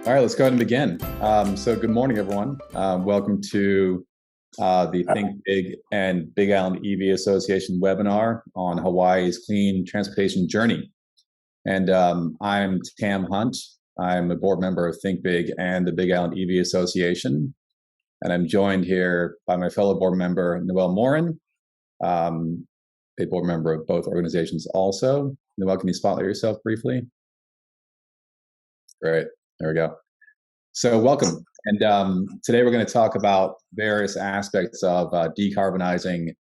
All right, let's go ahead and begin. So good morning, everyone. Welcome to the Think Big and Big Island EV Association webinar on Hawaii's clean transportation journey. And I'm Tam Hunt. I'm a board member of Think Big and the Big Island EV Association. And I'm joined here by my fellow board member, Noelle Morin, a board member of both organizations also. Noelle, can you spotlight yourself briefly? Great. There we go. So welcome. And today we're going to talk about various aspects of decarbonizing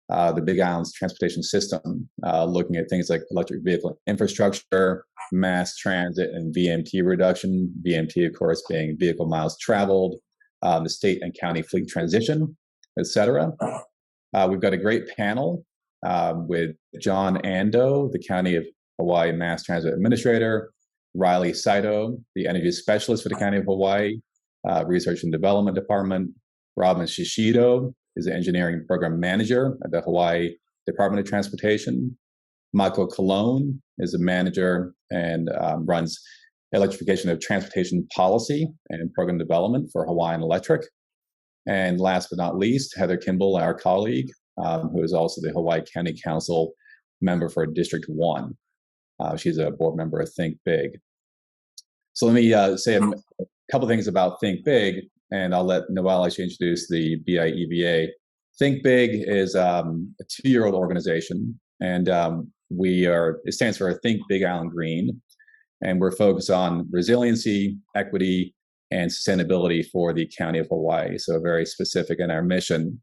the Big Island's transportation system, looking at things like electric vehicle infrastructure, mass transit, and VMT reduction. VMT, of course, being vehicle miles traveled, the state and county fleet transition, etc. We've got a great panel with John Ando, the County of Hawaii Mass Transit Administrator, Riley Saito, the energy specialist for the County of Hawaii, Research and Development Department. Robin Shishido is the engineering program manager at the Hawaii Department of Transportation. Mako Colon is the manager and runs electrification of transportation policy and program development for Hawaiian Electric. And last but not least, Heather Kimball, our colleague, who is also the Hawaii County Council member for District 1. She's a board member of Think Big. So let me say a couple things about Think Big, and I'll let Noelle actually introduce the BIEVA. Think Big is a 2-year-old organization, and it stands for Think Big Island Green, and we're focused on resiliency, equity, and sustainability for the County of Hawaii. So very specific in our mission.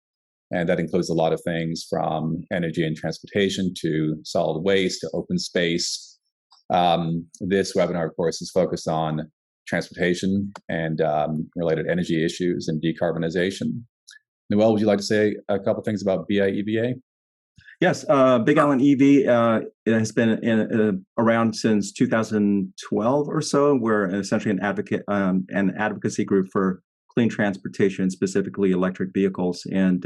And that includes a lot of things from energy and transportation to solid waste to open space. This webinar, of course, is focused on transportation and related energy issues and decarbonization. Noelle, would you like to say a couple things about BIEVA? Yes, Big Island EV it has been around since 2012 or so. We're essentially an advocacy group for clean transportation, specifically electric vehicles. And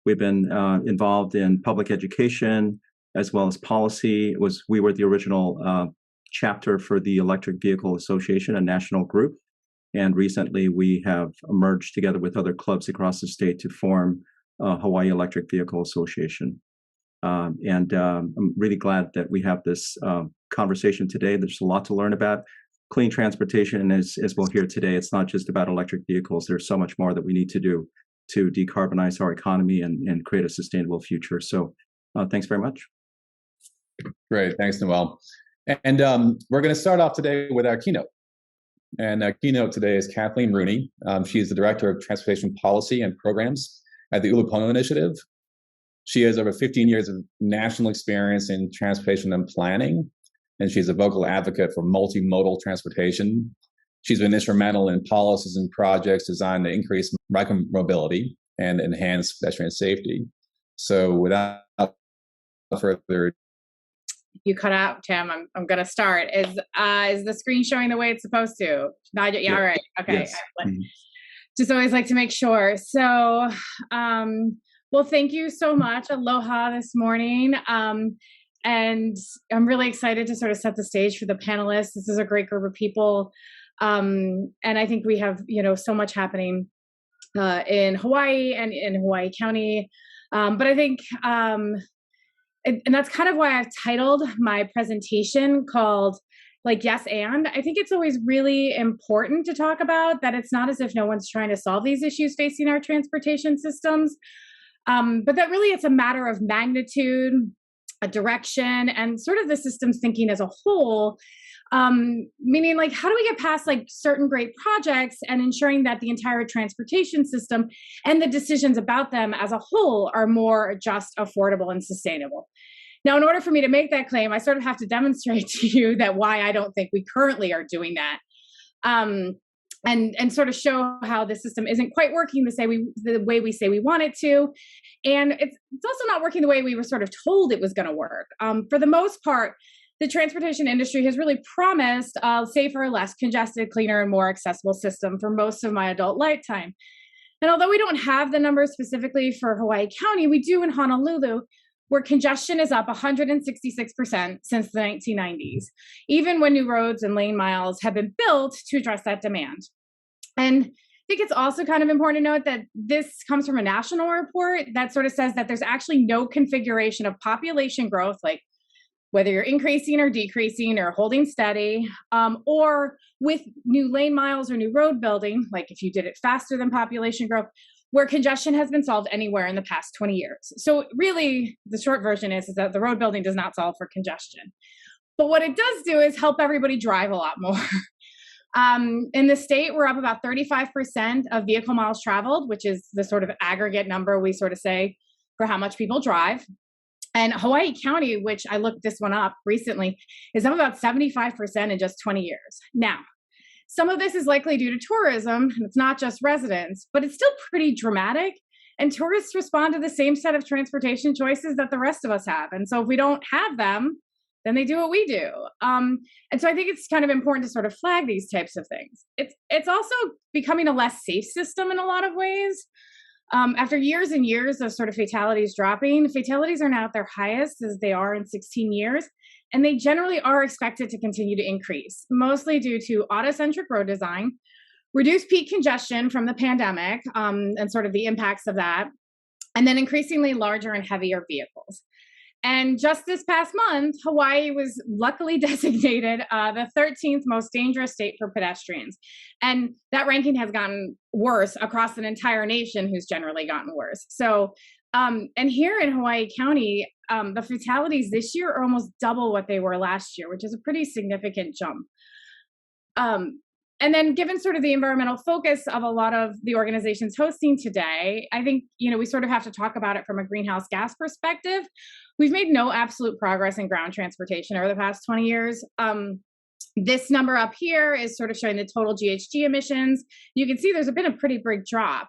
we've been involved in public education as well as policy. We were the original chapter for the Electric Vehicle Association, a national group. And recently we have merged together with other clubs across the state to form Hawaii Electric Vehicle Association. And I'm really glad that we have this conversation today. There's a lot to learn about clean transportation, and as we'll hear today, it's not just about electric vehicles. There's so much more that we need to do to decarbonize our economy and create a sustainable future. So thanks very much. Great. Thanks, Noelle. And we're going to start off today with our keynote. And our keynote today is Kathleen Rooney. She's the Director of Transportation Policy and Programs at the Ulupono Initiative. She has over 15 years of national experience in transportation and planning, and she's a vocal advocate for multimodal transportation. She's been instrumental in policies and projects designed to increase micromobility and enhance pedestrian safety. So without further You cut out, Tim. I'm going to start. Is the screen showing the way it's supposed to? Not yet. Yeah, all right. Okay. Yes. Just always like to make sure. So, well, thank you so much. Aloha this morning. And I'm really excited to sort of set the stage for the panelists. This is a great group of people. And I think we have, so much happening in Hawaii and in Hawaii County. But I think, and that's kind of why I've titled my presentation called Yes And. I think it's always really important to talk about that it's not as if no one's trying to solve these issues facing our transportation systems, but that really it's a matter of magnitude, a direction, and sort of the systems thinking as a whole. Meaning how do we get past certain great projects and ensuring that the entire transportation system and the decisions about them as a whole are more just, affordable, and sustainable. Now, in order for me to make that claim, I sort of have to demonstrate to you that why I don't think we currently are doing that. And sort of show how the system isn't quite working the way we say we want it to. And it's also not working the way we were sort of told it was going to work. For the most part, the transportation industry has really promised a safer, less congested, cleaner, and more accessible system for most of my adult lifetime. And although we don't have the numbers specifically for Hawaii County, we do in Honolulu. where congestion is up 166% since the 1990s, even when new roads and lane miles have been built to address that demand. And I think it's also kind of important to note that this comes from a national report that sort of says that there's actually no configuration of population growth, like whether you're increasing or decreasing or holding steady, or with new lane miles or new road building, like if you did it faster than population growth, where congestion has been solved anywhere in the past 20 years. So really, the short version is that the road building does not solve for congestion. But what it does do is help everybody drive a lot more. In the state, we're up about 35% of vehicle miles traveled, which is the sort of aggregate number we sort of say for how much people drive. And Hawaii County, which I looked this one up recently, is up about 75% in just 20 years. Now, some of this is likely due to tourism, and it's not just residents, but it's still pretty dramatic. And tourists respond to the same set of transportation choices that the rest of us have. And so if we don't have them, then they do what we do. And so I think it's kind of important to sort of flag these types of things. It's also becoming a less safe system in a lot of ways. After years and years of sort of fatalities dropping, fatalities are now at their highest as they are in 16 years. And they generally are expected to continue to increase, mostly due to auto-centric road design, reduced peak congestion from the pandemic, and sort of the impacts of that, and then increasingly larger and heavier vehicles. And just this past month, Hawaii was luckily designated the 13th most dangerous state for pedestrians. And that ranking has gotten worse across an entire nation who's generally gotten worse. So, and here in Hawaii County, the fatalities this year are almost double what they were last year, which is a pretty significant jump. And then given sort of the environmental focus of a lot of the organizations hosting today, I think, we sort of have to talk about it from a greenhouse gas perspective. We've made no absolute progress in ground transportation over the past 20 years. This number up here is sort of showing the total GHG emissions. You can see there's been a pretty big drop.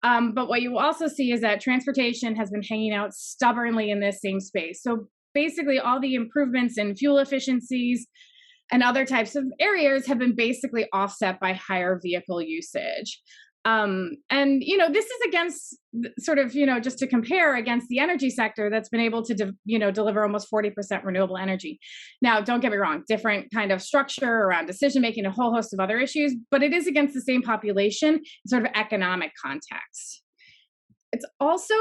But what you also see is that transportation has been hanging out stubbornly in this same space. So basically all the improvements in fuel efficiencies and other types of areas have been basically offset by higher vehicle usage. And, this is against sort of, just to compare against the energy sector that's been able to, deliver almost 40% renewable energy. Now, don't get me wrong, different kind of structure around decision-making, a whole host of other issues, but it is against the same population, sort of economic context. It's also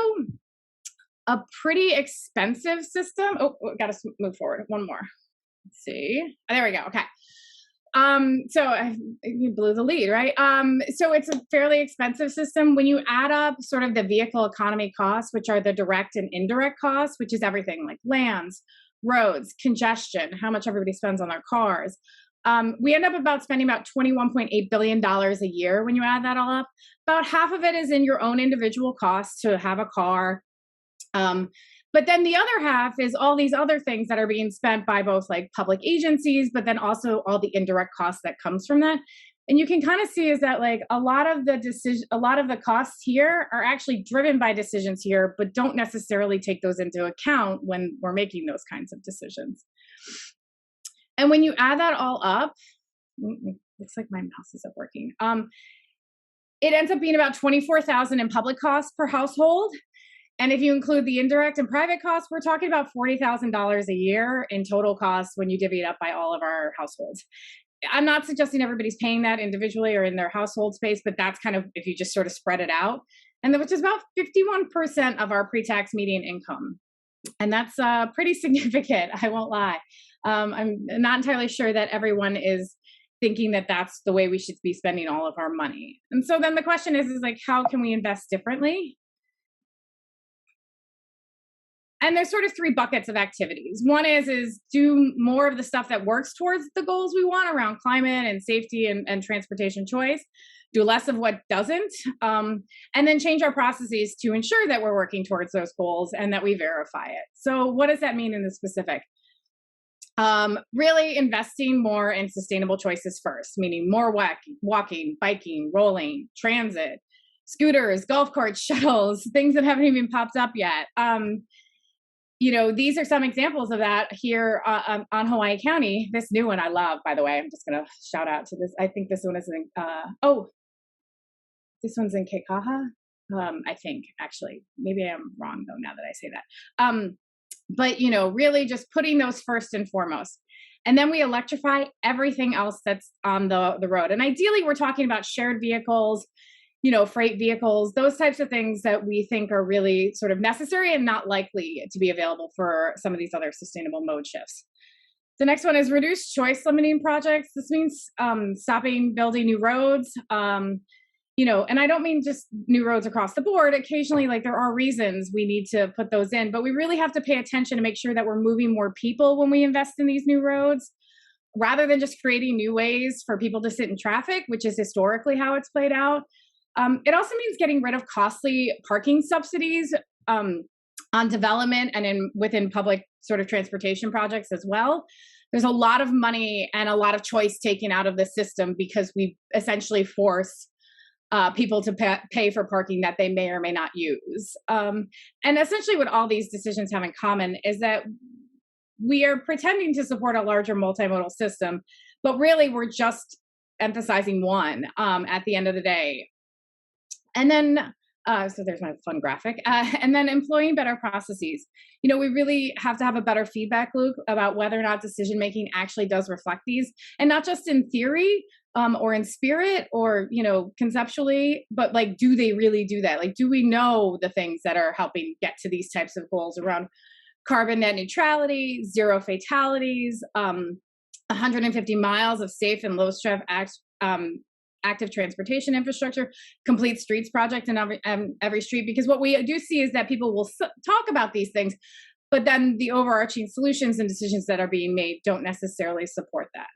a pretty expensive system. Oh, got to move forward. One more. Let's see. Oh, there we go. Okay. You blew the lead, right? So it's a fairly expensive system. When you add up sort of the vehicle economy costs, which are the direct and indirect costs, which is everything like lands, roads, congestion, how much everybody spends on their cars. We end up spending about $21.8 billion a year when you add that all up. About half of it is in your own individual costs to have a car. But then the other half is all these other things that are being spent by both like public agencies, but then also all the indirect costs that comes from that. And you can kind of see is that like a lot of the costs here are actually driven by decisions here, but don't necessarily take those into account when we're making those kinds of decisions. And when you add that all up, looks like my mouse isn't working. It ends up being about $24,000 in public costs per household. And if you include the indirect and private costs, we're talking about $40,000 a year in total costs when you divvy it up by all of our households. I'm not suggesting everybody's paying that individually or in their household space, but that's kind of if you just sort of spread it out, and which is about 51% of our pre-tax median income. And that's pretty significant, I won't lie. I'm not entirely sure that everyone is thinking that that's the way we should be spending all of our money. And so then the question is like, how can we invest differently? And there's sort of three buckets of activities. One is do more of the stuff that works towards the goals we want around climate and safety and transportation choice. Do less of what doesn't. And then change our processes to ensure that we're working towards those goals and that we verify it. So what does that mean in the specific? Really investing more in sustainable choices first, meaning more walking, biking, rolling, transit, scooters, golf carts, shuttles, things that haven't even popped up yet. These are some examples of that here on Hawaii County. This new one I love, by the way. I'm just going to shout out to this. I think this one is in, this one's in Keikaha. I think, actually. Maybe I'm wrong, though, now that I say that. But, really just putting those first and foremost. And then we electrify everything else that's on the road. And ideally, we're talking about shared vehicles, freight vehicles, those types of things that we think are really sort of necessary and not likely to be available for some of these other sustainable mode shifts. The next one is reduce choice limiting projects. This means stopping building new roads. And I don't mean just new roads across the board. Occasionally, there are reasons we need to put those in, but we really have to pay attention to make sure that we're moving more people when we invest in these new roads, rather than just creating new ways for people to sit in traffic, which is historically how it's played out. It also means getting rid of costly parking subsidies on development and within public sort of transportation projects as well. There's a lot of money and a lot of choice taken out of the system because we essentially force people to pay for parking that they may or may not use. And essentially what all these decisions have in common is that we are pretending to support a larger multimodal system, but really we're just emphasizing one at the end of the day. And then, so there's my fun graphic. And then employing better processes. We really have to have a better feedback loop about whether or not decision-making actually does reflect these, and not just in theory or in spirit or, conceptually, but do they really do that? Do we know the things that are helping get to these types of goals around carbon net neutrality, zero fatalities, 150 miles of safe and low stress active transportation infrastructure, complete streets project in every street? Because what we do see is that people will talk about these things, but then the overarching solutions and decisions that are being made don't necessarily support that.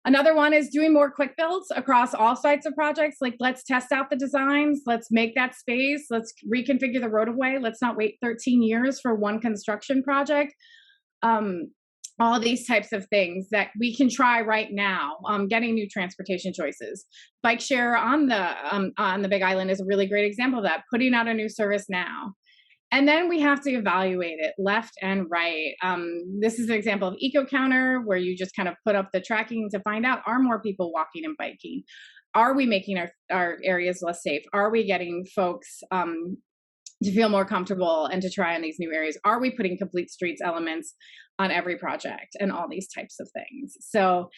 Another one is doing more quick builds across all sites of projects. Let's test out the designs. Let's make that space. Let's reconfigure the roadway. Let's not wait 13 years for one construction project. All these types of things that we can try right now. Getting new transportation choices. Bike share on the Big Island is a really great example of that. Putting out a new service now. And then we have to evaluate it left and right. This is an example of EcoCounter, where you just kind of put up the tracking to find out, are more people walking and biking? Are we making our areas less safe? Are we getting folks to feel more comfortable and to try on these new areas? Are we putting complete streets elements on every project and all these types of things? So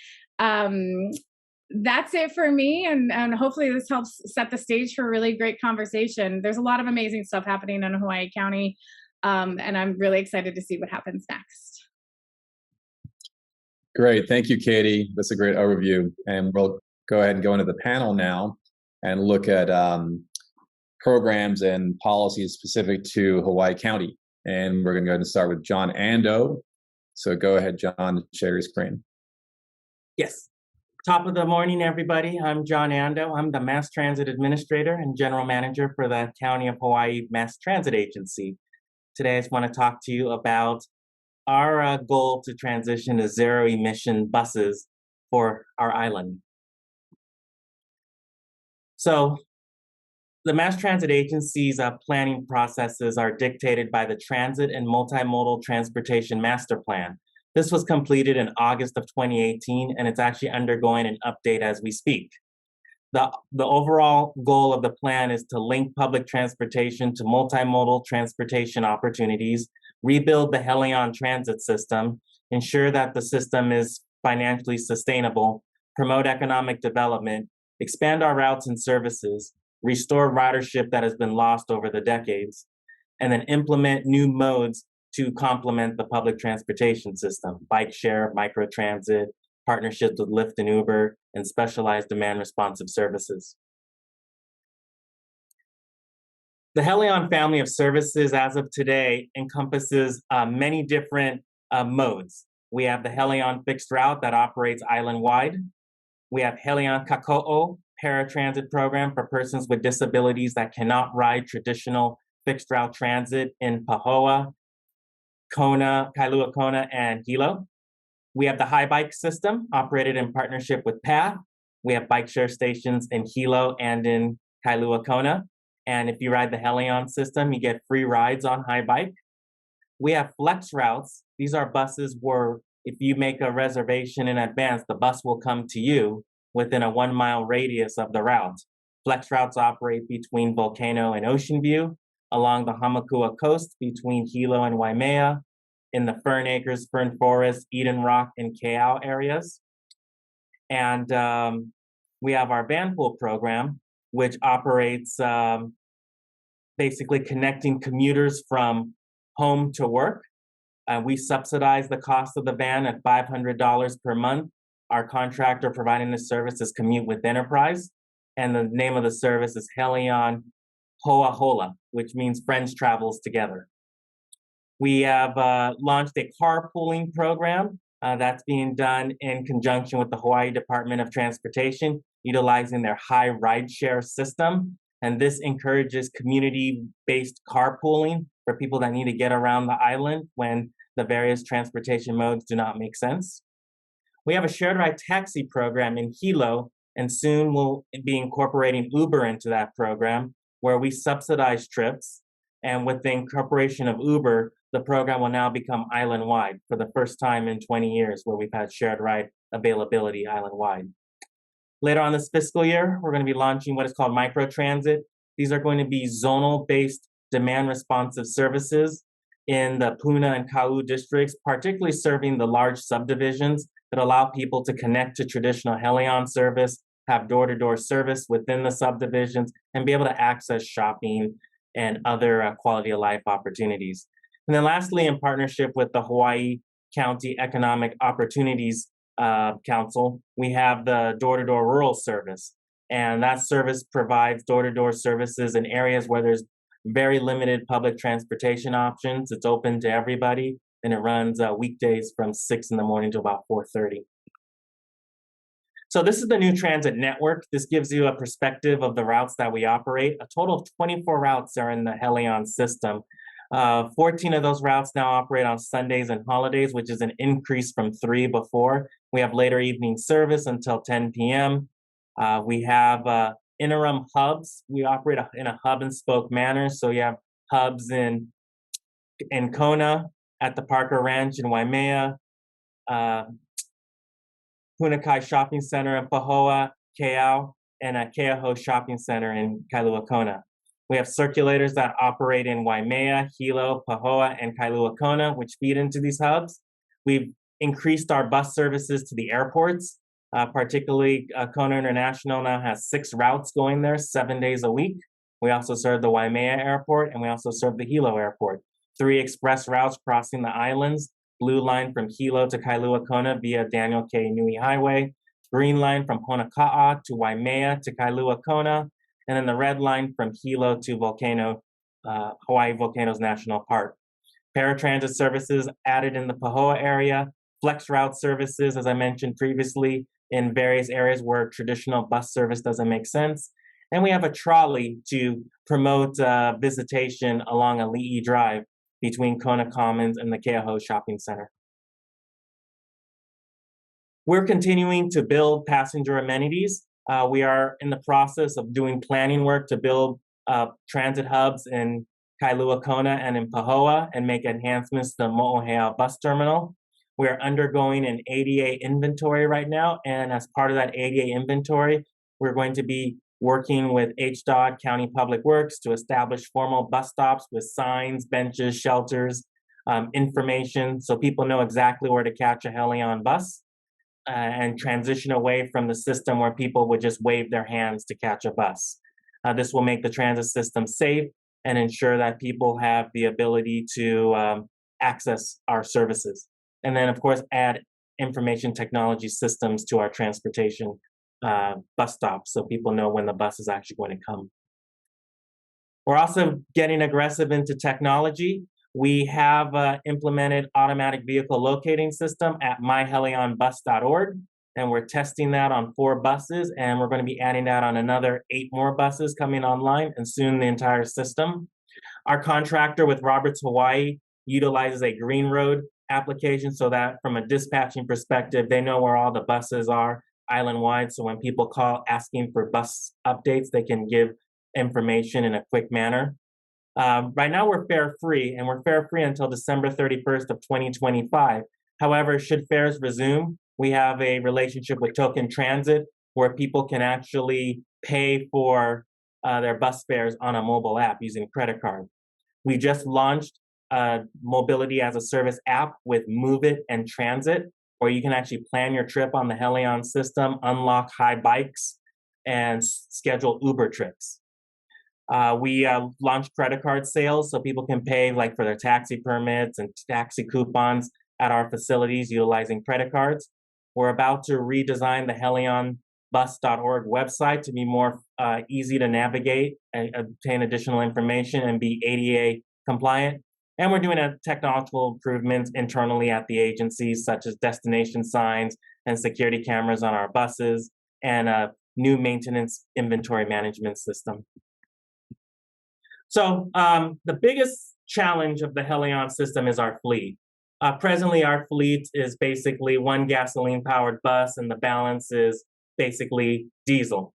that's it for me. And hopefully this helps set the stage for a really great conversation. There's a lot of amazing stuff happening in Hawaii County. And I'm really excited to see what happens next. Great. Thank you, Katie. That's a great overview. And we'll go ahead and go into the panel now and look at programs and policies specific to Hawaii County. And we're going to go ahead and start with John Ando. So go ahead, John, share your screen. Yes. Top of the morning, everybody. I'm John Ando. I'm the Mass Transit Administrator and General Manager for the County of Hawaii Mass Transit Agency. Today, I just want to talk to you about our goal to transition to zero-emission buses for our island. So, the Mass Transit Agency's planning processes are dictated by the Transit and Multimodal Transportation Master Plan. This was completed in August of 2018, and it's actually undergoing an update as we speak. The overall goal of the plan is to link public transportation to multimodal transportation opportunities, rebuild the Helion transit system, ensure that the system is financially sustainable, promote economic development, expand our routes and services, restore ridership that has been lost over the decades, and then implement new modes to complement the public transportation system: bike share, microtransit, partnerships with Lyft and Uber, and specialized demand responsive services. The Helion family of services as of today encompasses many different modes. We have the Helion fixed route that operates island-wide. We have Helion Kako'o paratransit program for persons with disabilities that cannot ride traditional fixed route transit in Pahoa, Kona, Kailua Kona, and Hilo. We have the High Bike system operated in partnership with PATH. We have bike share stations in Hilo and in Kailua Kona. And if you ride the Helion system, you get free rides on High Bike. We have flex routes. These are buses where if you make a reservation in advance, the bus will come to you within a 1 mile radius of the route. Flex routes operate between Volcano and Ocean View, along the Hamakua coast between Hilo and Waimea, in the Fern Acres, Fern Forest, Eden Rock, and Kayal areas. And we have our Vanpool program, which operates basically connecting commuters from home to work. We subsidize the cost of the van at $500 per month. Our contractor providing the service is Commute with Enterprise, and the name of the service is Helion Hoa Hola, which means friends travels together. We have launched a carpooling program that's being done in conjunction with the Hawaii Department of Transportation, utilizing their high rideshare system. And this encourages community-based carpooling for people that need to get around the island when the various transportation modes do not make sense. We have a shared ride taxi program in Hilo, and soon we'll be incorporating Uber into that program, where we subsidize trips. And with the incorporation of Uber, the program will now become island-wide for the first time in 20 years, where we've had shared ride availability island-wide. Later on this fiscal year, we're going to be launching what is called microtransit. These are going to be zonal-based demand-responsive services in the Puna and Kau districts, particularly serving the large subdivisions that allow people to connect to traditional Helion service, have door-to-door service within the subdivisions, and be able to access shopping and other quality of life opportunities. And then lastly, in partnership with the Hawaii County Economic Opportunities Council, we have the door-to-door rural service. And that service provides door-to-door services in areas where there's very limited public transportation options. It's open to everybody, and it runs weekdays from 6 in the morning to about 4:30. So this is the new transit network. This gives you a perspective of the routes that we operate. A total of 24 routes are in the Helion system. 14 of those routes now operate on Sundays and holidays, which is an increase from 3 before. We have later evening service until 10 p.m. We have interim hubs. We operate in a hub and spoke manner. So you have hubs in Kona, at the Parker Ranch in Waimea, Punakai Shopping Center in Pahoa, Kayal, and Keaho Shopping Center in Kailua Kona. We have circulators that operate in Waimea, Hilo, Pahoa, and Kailua Kona, which feed into these hubs. We've increased our bus services to the airports, particularly Kona International now has 6 routes going there 7 days a week. We also serve the Waimea Airport, and we also serve the Hilo Airport. 3 express routes crossing the islands, Blue Line from Hilo to Kailua Kona via Daniel K. Nui Highway, Green Line from Honoka'a to Waimea to Kailua Kona, and then the Red Line from Hilo to Hawaii Volcanoes National Park. Paratransit services added in the Pahoa area, flex route services, as I mentioned previously, in various areas where traditional bus service doesn't make sense. And we have a trolley to promote visitation along Ali'i Drive between Kona Commons and the Keaho Shopping Center. We're continuing to build passenger amenities. We are in the process of doing planning work to build transit hubs in Kailua Kona and in Pahoa and make enhancements to the Mo'ohea bus terminal. We are undergoing an ADA inventory right now, and as part of that ADA inventory, we're going to be working with HDOT, County Public Works, to establish formal bus stops with signs, benches, shelters, information, so people know exactly where to catch a Helion bus, and transition away from the system where people would just wave their hands to catch a bus. This will make the transit system safe and ensure that people have the ability to access our services. And then, of course, add information technology systems to our transportation bus stops so people know when the bus is actually going to come. We're also getting aggressive into technology. We have implemented automatic vehicle locating system at myhelionbus.org, and we're testing that on 4 buses, and we're going to be adding that on another 8 more buses coming online, and soon the entire system. Our contractor with Roberts Hawaii utilizes a Green Road application so that from a dispatching perspective, they know where all the buses are island-wide, so when people call asking for bus updates, they can give information in a quick manner. Right now, we're fare-free, and we're fare-free until December 31st of 2025. However, should fares resume, we have a relationship with Token Transit where people can actually pay for their bus fares on a mobile app using credit card. We just launched a mobility as a service app with Move It and Transit, where you can actually plan your trip on the Helion system, unlock high bikes, and schedule Uber trips. We launched credit card sales so people can pay like for their taxi permits and taxi coupons at our facilities utilizing credit cards. We're about to redesign the HelionBus.org website to be more easy to navigate and obtain additional information and be ADA compliant. And we're doing technological improvements internally at the agencies, such as destination signs and security cameras on our buses and a new maintenance inventory management system. So the biggest challenge of the Helion system is our fleet. Presently, our fleet is basically one gasoline-powered bus, and the balance is basically diesel.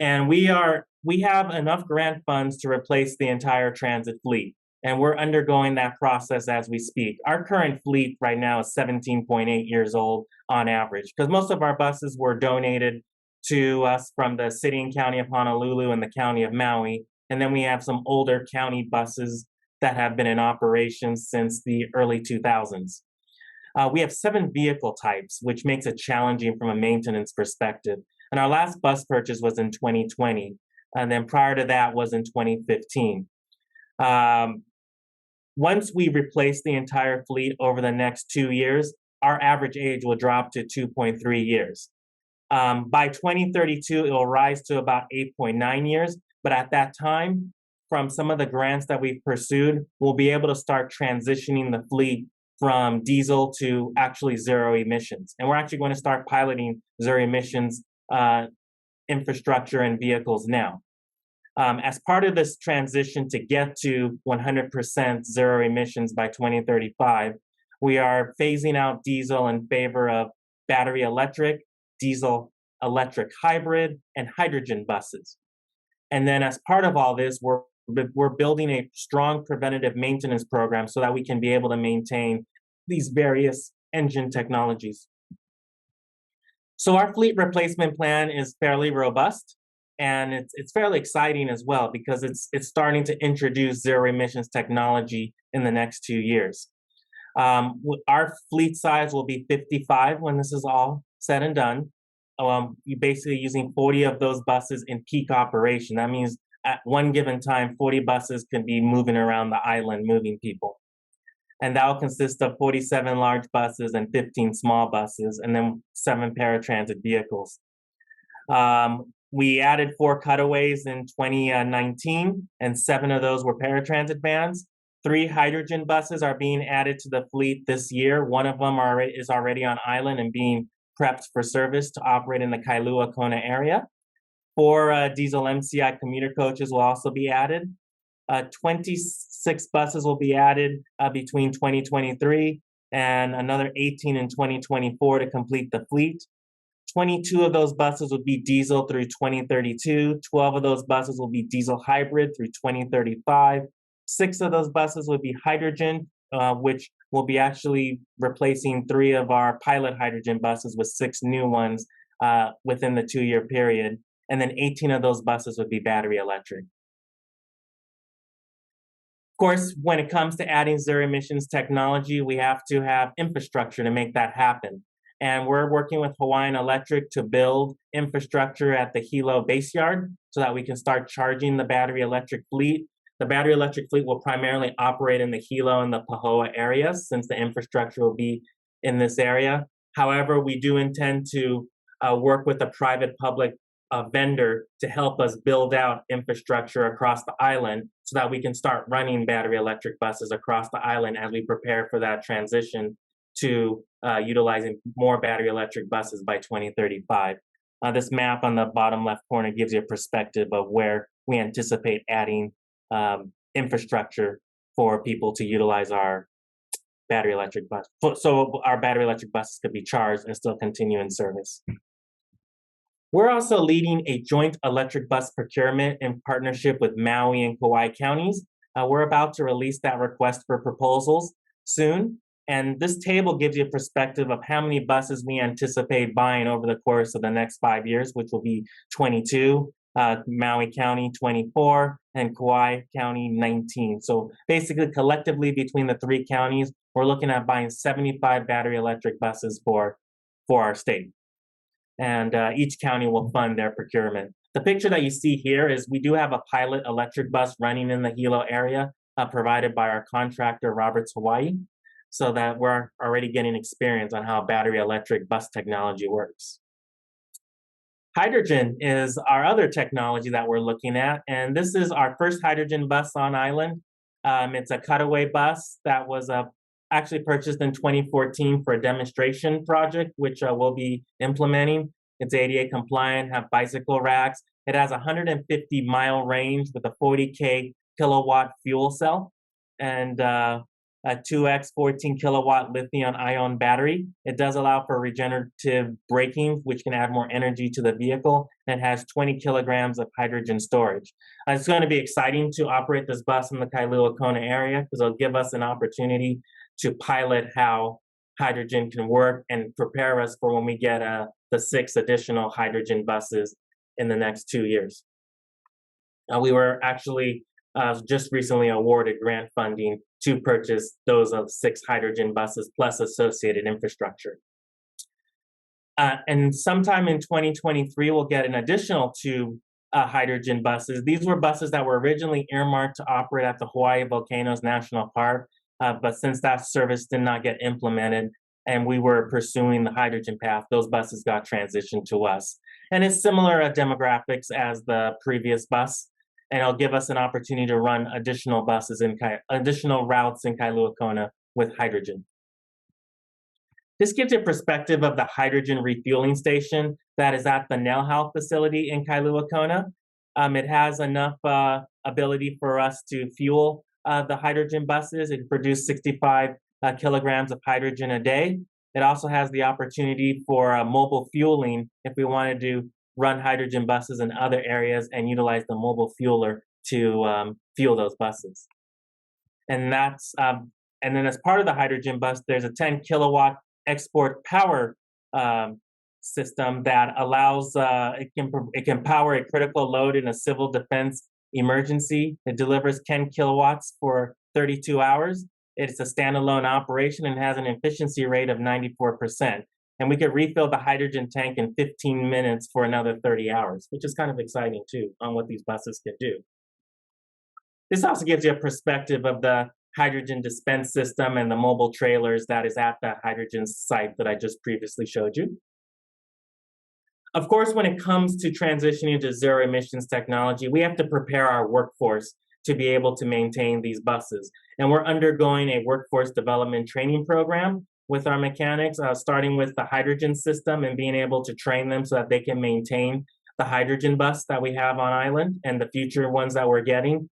And we have enough grant funds to replace the entire transit fleet, and we're undergoing that process as we speak. Our current fleet right now is 17.8 years old on average, because most of our buses were donated to us from the city and county of Honolulu and the county of Maui. And then we have some older county buses that have been in operation since the early 2000s. We have 7 vehicle types, which makes it challenging from a maintenance perspective. And our last bus purchase was in 2020. And then prior to that was in 2015. Once we replace the entire fleet over the next 2 years, our average age will drop to 2.3 years. By 2032, it will rise to about 8.9 years. But at that time, from some of the grants that we've pursued, we'll be able to start transitioning the fleet from diesel to actually zero emissions. And we're actually going to start piloting zero emissions infrastructure and vehicles now. As part of this transition to get to 100% zero emissions by 2035, we are phasing out diesel in favor of battery electric, diesel electric hybrid, and hydrogen buses. And then as part of all this, we're building a strong preventative maintenance program so that we can be able to maintain these various engine technologies. So our fleet replacement plan is fairly robust, and it's fairly exciting as well because it's starting to introduce zero emissions technology in the next 2 years. Our fleet size will be 55 when this is all said and done. You're basically using 40 of those buses in peak operation. That means at one given time, 40 buses can be moving around the island, moving people. And that will consist of 47 large buses and 15 small buses, and then 7 paratransit vehicles. We added 4 cutaways in 2019, and 7 of those were paratransit vans. 3 hydrogen buses are being added to the fleet this year. One of them is already on island and being prepped for service to operate in the Kailua Kona area. 4 diesel MCI commuter coaches will also be added. 26 buses will be added between 2023 and another 18 in 2024 to complete the fleet. 22 of those buses will be diesel through 2032. 12 of those buses will be diesel hybrid through 2035. 6 of those buses will be hydrogen, which will be actually replacing 3 of our pilot hydrogen buses with 6 new ones within the 2-year period. And then 18 of those buses would be battery electric. Of course, when it comes to adding zero emissions technology, we have to have infrastructure to make that happen. And we're working with Hawaiian Electric to build infrastructure at the Hilo base yard so that we can start charging the battery electric fleet. The battery electric fleet will primarily operate in the Hilo and the Pahoa areas since the infrastructure will be in this area. However, we do intend to work with a private-public vendor to help us build out infrastructure across the island so that we can start running battery electric buses across the island as we prepare for that transition to utilizing more battery electric buses by 2035. This map on the bottom left corner gives you a perspective of where we anticipate adding infrastructure for people to utilize our battery electric bus. So our battery electric buses could be charged and still continue in service. We're also leading a joint electric bus procurement in partnership with Maui and Kauai counties. We're about to release that request for proposals soon. And this table gives you a perspective of how many buses we anticipate buying over the course of the next 5 years, which will be 22. Maui County 24, and Kauai County 19. So basically, collectively between the three counties, we're looking at buying 75 battery electric buses for our state. And each county will fund their procurement. The picture that you see here is we do have a pilot electric bus running in the Hilo area, provided by our contractor, Roberts Hawaii, so that we're already getting experience on how battery electric bus technology works. Hydrogen is our other technology that we're looking at, and this is our first hydrogen bus on island. It's a cutaway bus that was actually purchased in 2014 for a demonstration project, which we'll be implementing. It's ADA compliant, have bicycle racks. It has a 150-mile range with a 40K kilowatt fuel cell and a 2x 14 kilowatt lithium ion battery. It does allow for regenerative braking, which can add more energy to the vehicle, and it has 20 kilograms of hydrogen storage. It's going to be exciting to operate this bus in the Kailua Kona area because it'll give us an opportunity to pilot how hydrogen can work and prepare us for when we get the 6 additional hydrogen buses in the next 2 years. We were actually just recently awarded grant funding to purchase those 6 hydrogen buses plus associated infrastructure. And sometime in 2023, we'll get an additional 2 hydrogen buses. These were buses that were originally earmarked to operate at the Hawaii Volcanoes National Park, but since that service did not get implemented and we were pursuing the hydrogen path, those buses got transitioned to us. And it's similar demographics as the previous bus, and it'll give us an opportunity to run additional buses additional routes in Kailua Kona with hydrogen. This gives you a perspective of the hydrogen refueling station that is at the Nelhau facility in Kailua Kona. It has enough ability for us to fuel the hydrogen buses. It produces 65 kilograms of hydrogen a day. It also has the opportunity for mobile fueling if we wanted to run hydrogen buses in other areas and utilize the mobile fueler to fuel those buses. And that's and then as part of the hydrogen bus, there's a 10 kilowatt export power system that allows it can power a critical load in a civil defense emergency. It delivers 10 kilowatts for 32 hours. It's a standalone operation and has an efficiency rate of 94%. And we could refill the hydrogen tank in 15 minutes for another 30 hours, which is kind of exciting too on what these buses can do. This also gives you a perspective of the hydrogen dispense system and the mobile trailers that is at that hydrogen site that I just previously showed you. Of course, when it comes to transitioning to zero emissions technology, we have to prepare our workforce to be able to maintain these buses. And we're undergoing a workforce development training program with our mechanics, starting with the hydrogen system and being able to train them so that they can maintain the hydrogen bus that we have on island and the future ones that we're getting.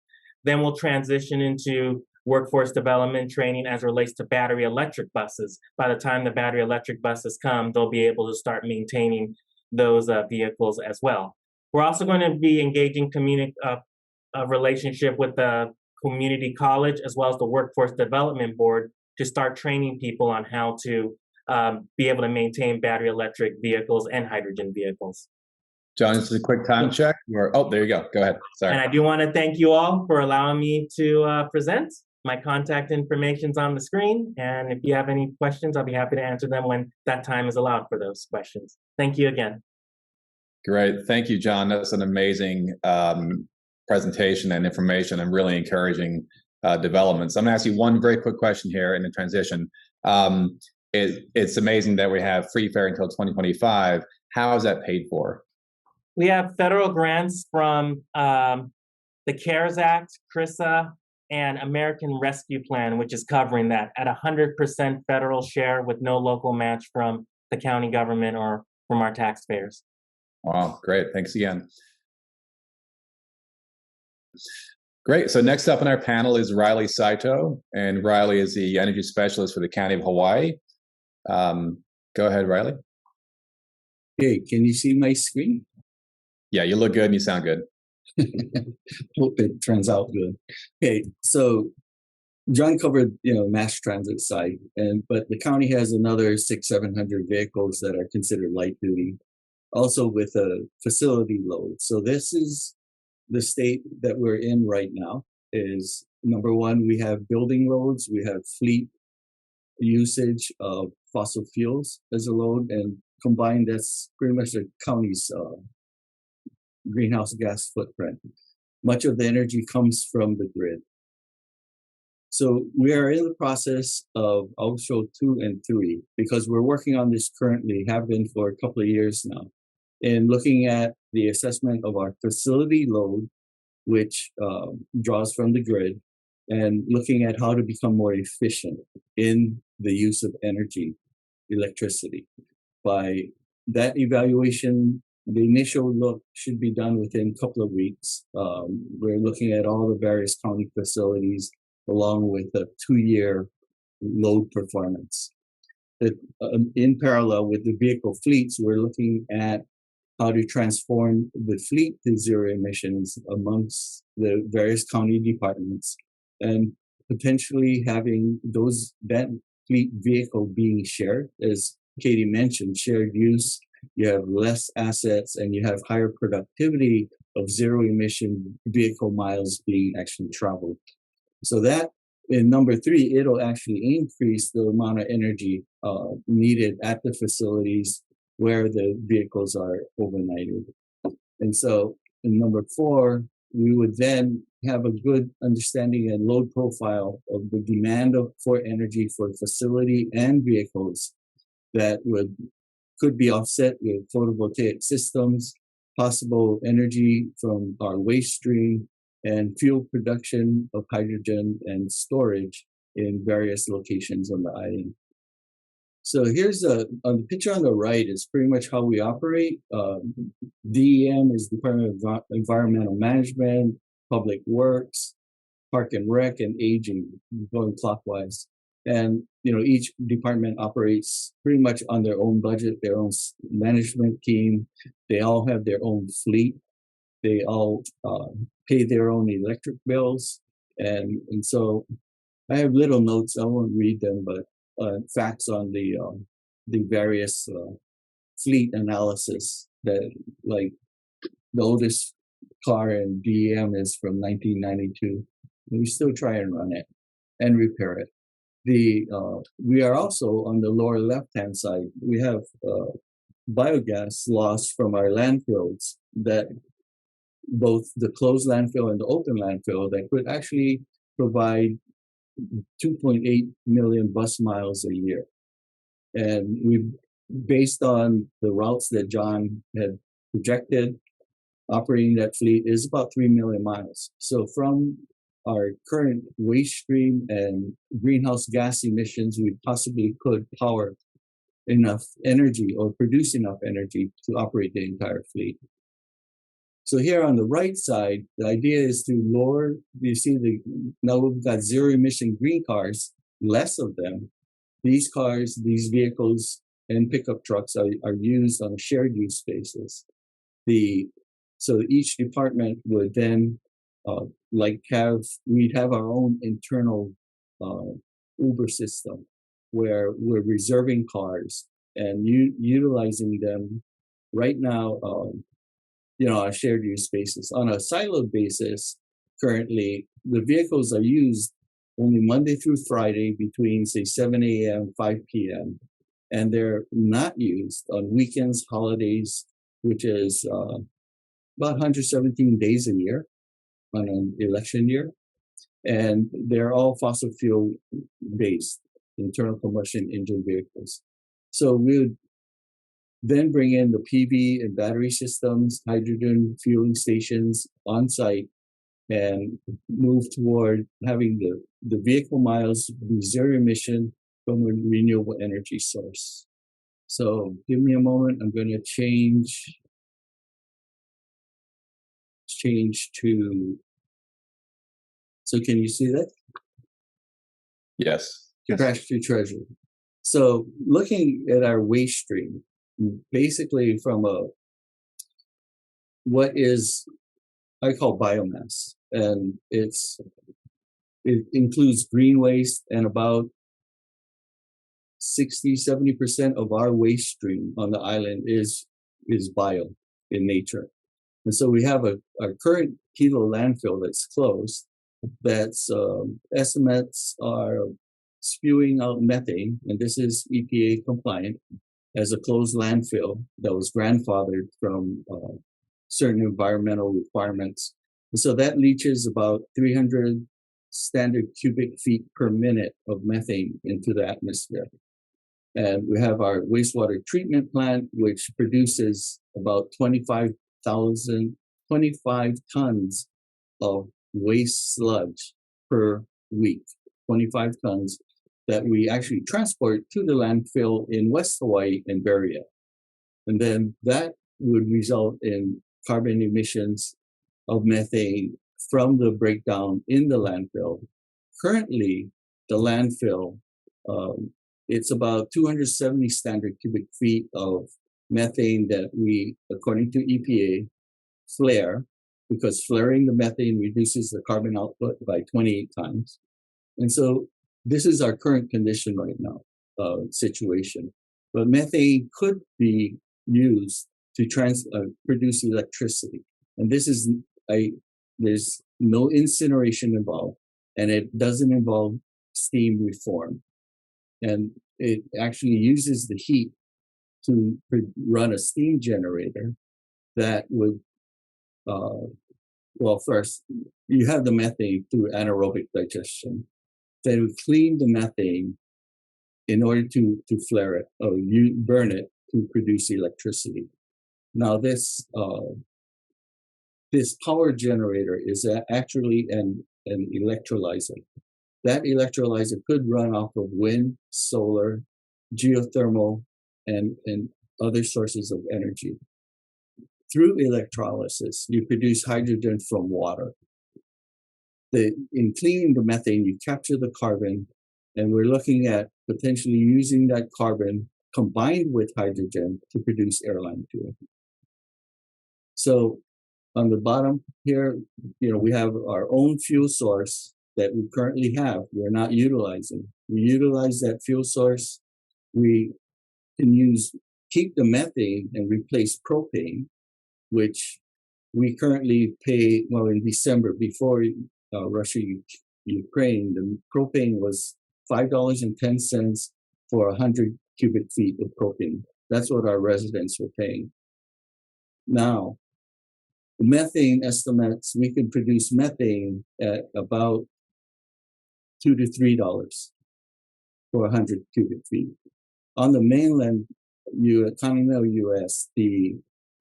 Then we'll transition into workforce development training as it relates to battery electric buses. By the time the battery electric buses come, they'll be able to start maintaining those vehicles as well. We're also going to be engaging a relationship with the community college as well as the workforce development board to start training people on how to be able to maintain battery electric vehicles and hydrogen vehicles. John, this is a quick time check. Oh, there you go. Go ahead. Sorry. And I do want to thank you all for allowing me to present. My contact information's on the screen. And if you have any questions, I'll be happy to answer them when that time is allowed for those questions. Thank you again. Great. Thank you, John. That's an amazing presentation and information and really encouraging developments. I'm going to ask you one very quick question here in the transition. It's amazing that we have free fare until 2025. How is that paid for? We have federal grants from the CARES Act, CRISA, and American Rescue Plan, which is covering that at 100% federal share with no local match from the county government or from our taxpayers. Wow, great. Thanks again. Great. So next up on our panel is Riley Saito, and Riley is the energy specialist for the County of Hawaii. Go ahead, Riley. Hey, can you see my screen? Yeah, you look good and you sound good. Hope it turns out good. Okay, so John covered, mass transit side, but the county has another 600-700 vehicles that are considered light duty. also with a facility load. So this is the state that we're in right now. Is number one, we have building loads, we have fleet usage of fossil fuels as a load, and combined, that's pretty much the county's greenhouse gas footprint. Much of the energy comes from the grid. So we are in the process of, I'll show 2 and 3, because we're working on this currently, have been for a couple of years now, and looking at the assessment of our facility load, which draws from the grid, and looking at how to become more efficient in the use of energy, electricity. By that evaluation, the initial look should be done within a couple of weeks. We're looking at all the various county facilities along with a 2-year load performance. In parallel with the vehicle fleets, we're looking at how to transform the fleet to zero emissions amongst the various county departments, and potentially having that fleet vehicle being shared. As Katie mentioned, shared use, you have less assets and you have higher productivity of zero emission vehicle miles being actually traveled. So that, in number 3, it'll actually increase the amount of energy needed at the facilities where the vehicles are overnighted. And so in number 4, we would then have a good understanding and load profile of the demand for energy for facility and vehicles that could be offset with photovoltaic systems, possible energy from our waste stream, and fuel production of hydrogen and storage in various locations on the island. So here's on the picture on the right is pretty much how we operate. DEM is Department of Environmental Management, Public Works, Park and Rec, and Aging, going clockwise. And each department operates pretty much on their own budget, their own management team. They all have their own fleet. They all pay their own electric bills, and so I have little notes. I won't read them, but facts on the various fleet analysis. That, like, the oldest car in DEM is from 1992. We still try and run it and repair it. We are also on the lower left-hand side. We have biogas loss from our landfills, that both the closed landfill and the open landfill, that could actually provide 2.8 million bus miles a year. And we, based on the routes that John had projected, operating that fleet is about 3 million miles. So from our current waste stream and greenhouse gas emissions, we possibly could power enough energy or produce enough energy to operate the entire fleet. So here on the right side, the idea is to lower, you see now we've got zero emission green cars, less of them. These cars, these vehicles and pickup trucks are used on a shared use basis. So each department would then we'd have our own internal Uber system where we're reserving cars and utilizing them right now, on a shared use basis. On a siloed basis, currently, the vehicles are used only Monday through Friday between, say, 7 a.m., 5 p.m., and they're not used on weekends, holidays, which is about 117 days a year on an election year. And they're all fossil fuel based, internal combustion engine vehicles. So we would then bring in the PV and battery systems, hydrogen fueling stations on site, and move toward having the vehicle miles be zero emission from a renewable energy source. So give me a moment. I'm going to change to, so can you see that? Yes. Crash to treasure. So looking at our waste stream, basically from what is I call biomass, and it includes green waste, and about 60-70% of our waste stream on the island is is bio in nature. And so we have our current Hilo landfill that's closed, that's estimates are spewing out methane, and this is EPA compliant as a closed landfill that was grandfathered from certain environmental requirements. And so that leaches about 300 standard cubic feet per minute of methane into the atmosphere. And we have our wastewater treatment plant, which produces about 25 tons of waste sludge per week, 25 tons that we actually transport to the landfill in West Hawaii and bury it. And then that would result in carbon emissions of methane from the breakdown in the landfill. Currently, the landfill, it's about 270 standard cubic feet of methane that we, according to EPA, flare, because flaring the methane reduces the carbon output by 28 times. And so this is our current condition right now, situation. But methane could be used to produce electricity. And this is, there's no incineration involved, and it doesn't involve steam reform. And it actually uses the heat to run a steam generator that would, well, first, you have the methane through anaerobic digestion. Then we clean the methane in order to flare it, or you burn it to produce electricity. Now, this power generator is actually an electrolyzer. That electrolyzer could run off of wind, solar, geothermal, and other sources of energy. Through electrolysis, you produce hydrogen from water. In cleaning the methane, you capture the carbon, and we're looking at potentially using that carbon combined with hydrogen to produce airline fuel. So on the bottom here, we have our own fuel source that we currently have. We're not utilizing. We utilize that fuel source. We can keep the methane and replace propane, which we currently pay, well, in December, before Russia, Ukraine, the propane was $5.10 for 100 cubic feet of propane. That's what our residents were paying. Now, the methane estimates, we can produce methane at about $2 to $3 for 100 cubic feet. On the mainland, continental US, the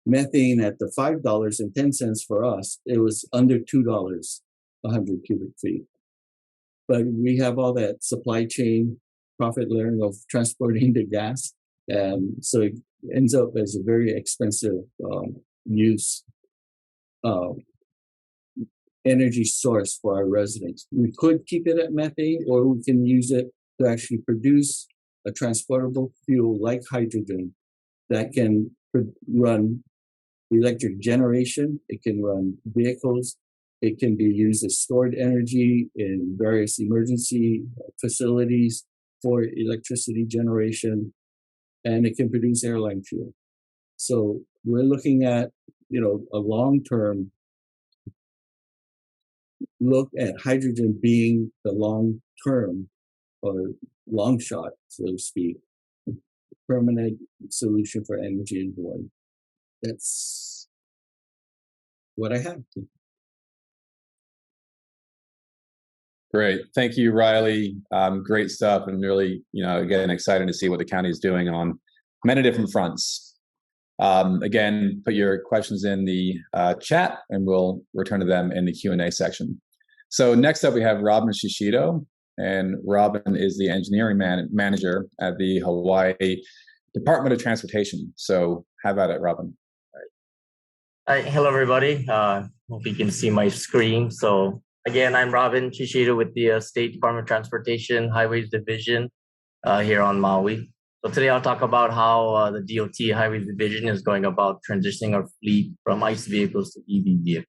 methane at the $5.10 for us, it was under $2 100 cubic feet. But we have all that supply chain profit layering of transporting the gas, and so it ends up as a very expensive use energy source for our residents. We could keep it at methane, or we can use it to actually produce a transportable fuel like hydrogen that can run electric generation. It can run vehicles. It can be used as stored energy in various emergency facilities for electricity generation, and it can produce airline fuel. So we're looking at, a long-term look at hydrogen being the long-term or long shot, so to speak, permanent solution for energy in Hawaii. That's what I have. Great. Thank you, Riley. Great stuff. And really, again, excited to see what the county is doing on many different fronts. Again, put your questions in the chat and we'll return to them in the Q&A section. So next up, we have Robin Shishido. And Robin is the engineering manager at the Hawaii Department of Transportation. So have at it, Robin. Hi, hello, everybody. Hope you can see my screen. So again, I'm Robin Shishido with the State Department of Transportation Highways Division here on Maui. So today I'll talk about how the DOT Highways Division is going about transitioning our fleet from ICE vehicles to EV vehicles.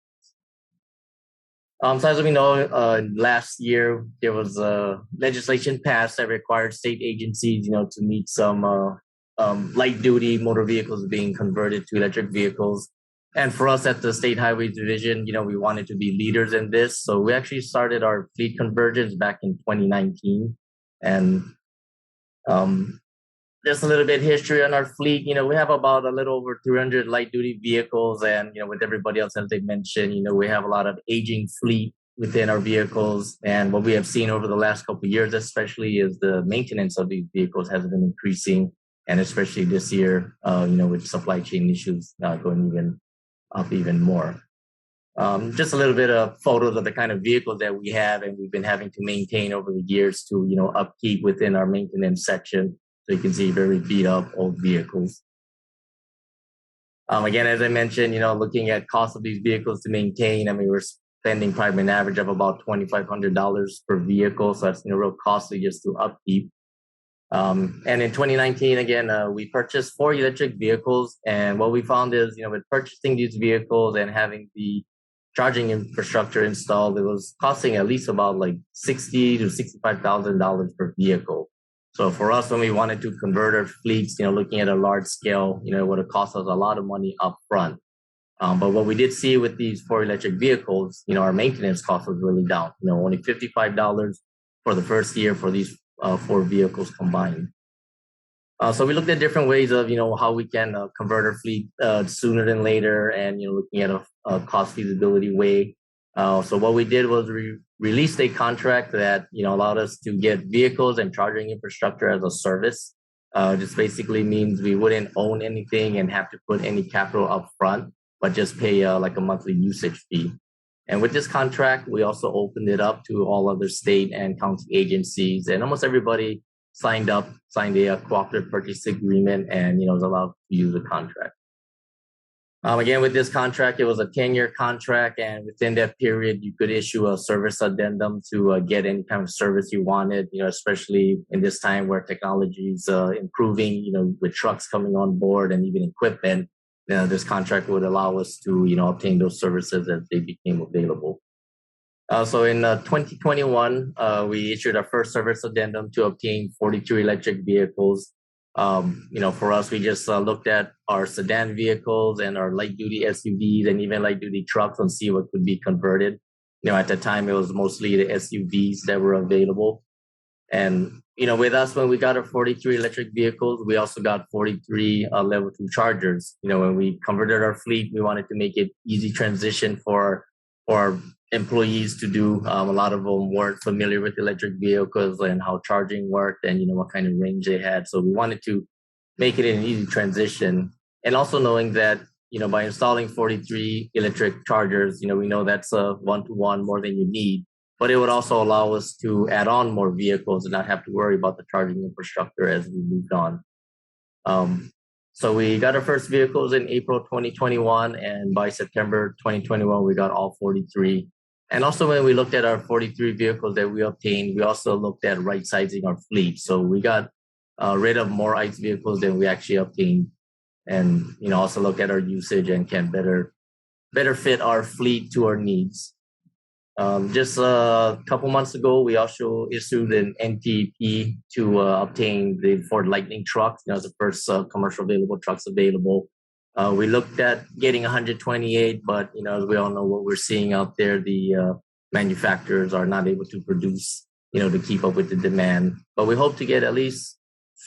So as we know, last year there was legislation passed that required state agencies, to meet some light duty motor vehicles being converted to electric vehicles. And for us at the State Highways Division, we wanted to be leaders in this. So we actually started our fleet convergence back in 2019. And just a little bit history on our fleet. We have about a little over 300 light duty vehicles. And, with everybody else, as they mentioned, we have a lot of aging fleet within our vehicles. And what we have seen over the last couple of years, especially, is the maintenance of these vehicles has been increasing. And especially this year, with supply chain issues going even more. Just a little bit of photos of the kind of vehicles that we have and we've been having to maintain over the years to, upkeep within our maintenance section. So you can see very beat up old vehicles. Again, as I mentioned, looking at cost of these vehicles to maintain, we're spending probably an average of about $2,500 per vehicle. So that's real costly just to upkeep. And in 2019, again, we purchased 4 electric vehicles. And what we found is, with purchasing these vehicles and having the charging infrastructure installed, it was costing at least about like $60,000 to $65,000 per vehicle. So for us, when we wanted to convert our fleets, looking at a large scale, it would have cost us a lot of money up front. But what we did see with these 4 electric vehicles, our maintenance cost was really down. Only $55 for the first year for these 4 vehicles combined. So we looked at different ways of, how we can convert our fleet sooner than later, and looking at a cost feasibility way. So what we did was released a contract that allowed us to get vehicles and charging infrastructure as a service. Just basically means we wouldn't own anything and have to put any capital up front, but just pay like a monthly usage fee. And with this contract, we also opened it up to all other state and county agencies, and almost everybody signed a cooperative purchase agreement and was allowed to use the contract. Again, with this contract, it was a 10-year contract, and within that period, you could issue a service addendum to get any kind of service you wanted. Especially in this time where technology is improving, with trucks coming on board and even equipment. This contract would allow us to, obtain those services as they became available. So in 2021, we issued our first service addendum to obtain 42 electric vehicles. For us, we just looked at our sedan vehicles and our light duty SUVs and even light duty trucks and see what could be converted. At the time, it was mostly the SUVs that were available. And, with us, when we got our 43 electric vehicles, we also got 43 level 2 chargers. When we converted our fleet, we wanted to make it easy transition for our employees to do. A lot of them weren't familiar with electric vehicles and how charging worked and, what kind of range they had. So we wanted to make it an easy transition. And also knowing that, by installing 43 electric chargers, we know that's a 1-to-1 more than you need. But it would also allow us to add on more vehicles and not have to worry about the charging infrastructure as we moved on. So we got our first vehicles in April 2021, and by September 2021, we got all 43. And also when we looked at our 43 vehicles that we obtained, we also looked at right-sizing our fleet. So we got rid of more ICE vehicles than we actually obtained, and also look at our usage and can better fit our fleet to our needs. Just a couple months ago, we also issued an NTP to obtain the Ford Lightning truck. The first commercial available trucks available. We looked at getting 128, but as we all know what we're seeing out there, the manufacturers are not able to produce, to keep up with the demand. But we hope to get at least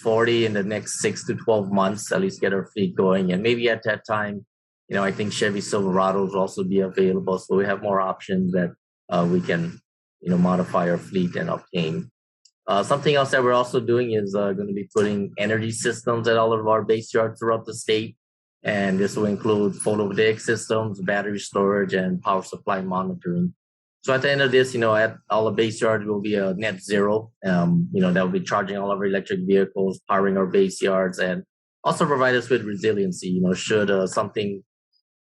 40 in the next 6 to 12 months, at least get our fleet going. And maybe at that time, I think Chevy Silverados will also be available. So we have more options that we can, modify our fleet and obtain. Something else that we're also doing is going to be putting energy systems at all of our base yards throughout the state. And this will include photovoltaic systems, battery storage, and power supply monitoring. So at the end of this, at all the base yards will be a net zero. That will be charging all of our electric vehicles, powering our base yards, and also provide us with resiliency. Should something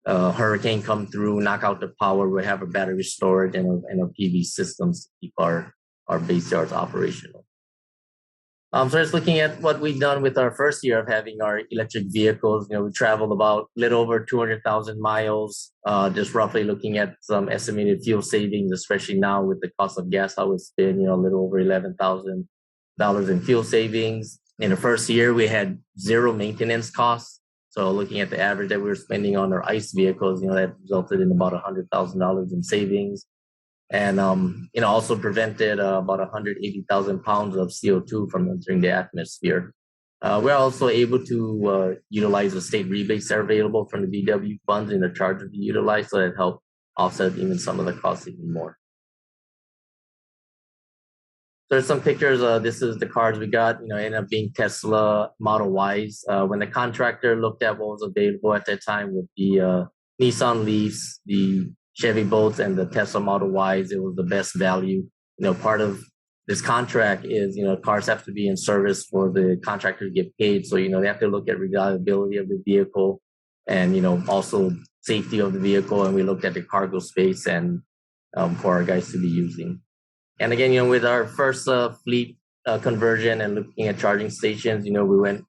hurricane come through, knock out the power, we have a battery storage and a PV systems to keep our base yards operational. So just looking at what we've done with our first year of having our electric vehicles, we traveled about a little over 200,000 miles, just roughly looking at some estimated fuel savings, especially now with the cost of gas, how it's been, a little over $11,000 in fuel savings. In the first year, we had zero maintenance costs. So looking at the average that we were spending on our ICE vehicles, that resulted in about $100,000 in savings. And, also prevented about 180,000 pounds of CO2 from entering the atmosphere. We're also able to utilize the state rebates that are available from the VW funds in the charges we utilize, so that help offset even some of the costs even more. There's some pictures. This is the cars we got. Ended up being Tesla Model Ys. When the contractor looked at what was available at that time with the Nissan Leafs, the Chevy Bolts, and the Tesla Model Ys, it was the best value. Part of this contract is, cars have to be in service for the contractor to get paid. So, they have to look at reliability of the vehicle and, also safety of the vehicle. And we looked at the cargo space and for our guys to be using. And again, with our first fleet conversion and looking at charging stations, we went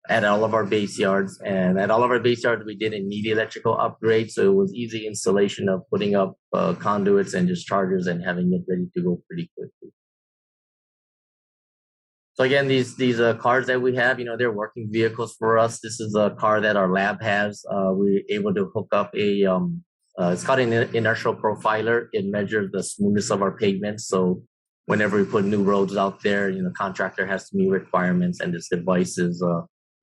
at all of our base yards. And at all of our base yards, we didn't need electrical upgrades. So it was easy installation of putting up conduits and just chargers and having it ready to go pretty quickly. So again, these cars that we have, they're working vehicles for us. This is a car that our lab has. We're able to hook up a it's called an inertial profiler. It measures the smoothness of our pavements. So whenever we put new roads out there, contractor has to meet requirements, and this device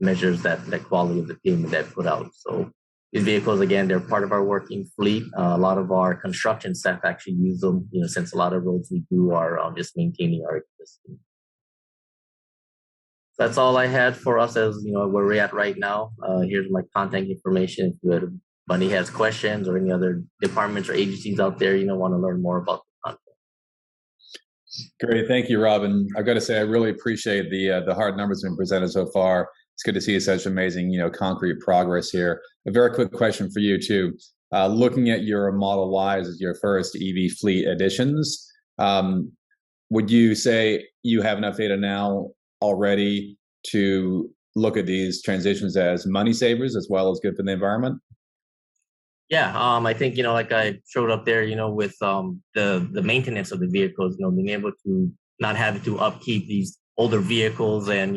measures that quality of the pavement that put out. So these vehicles, again, they're part of our working fleet. A lot of our construction staff actually use them, since a lot of roads we do are just maintaining our existing. That's all I had for us as, where we're at right now. Here's my contact information if anybody has questions or any other departments or agencies out there, want to learn more about the content. Great. Thank you, Robin. I've got to say, I really appreciate the hard numbers been presented so far. It's good to see such amazing, concrete progress here. A very quick question for you too. Looking at your Model Ys as your first EV fleet additions, would you say you have enough data now already to look at these transitions as money savers as well as good for the environment? Yeah, I think, like I showed up there, with the maintenance of the vehicles, being able to not have to upkeep these older vehicles and,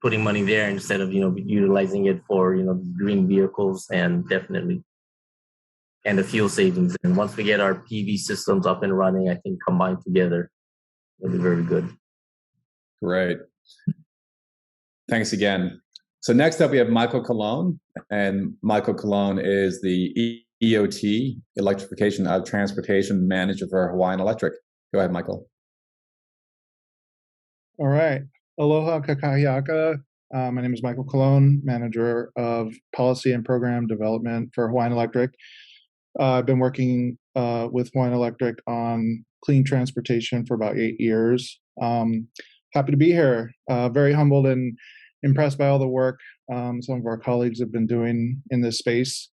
putting money there instead of, utilizing it for, green vehicles, and definitely, and the fuel savings. And once we get our PV systems up and running, I think combined together, it'll be very good. Great. Thanks again. So next up, we have Michael Colon, and Michael Colon is the EOT, Electrification of Transportation Manager for Hawaiian Electric. Go ahead, Michael. All right. Aloha kakahiaka. My name is Michael Colon, Manager of Policy and Program Development for Hawaiian Electric. I've been working with Hawaiian Electric on clean transportation for about 8 years. Happy to be here. Very humbled and impressed by all the work some of our colleagues have been doing in this space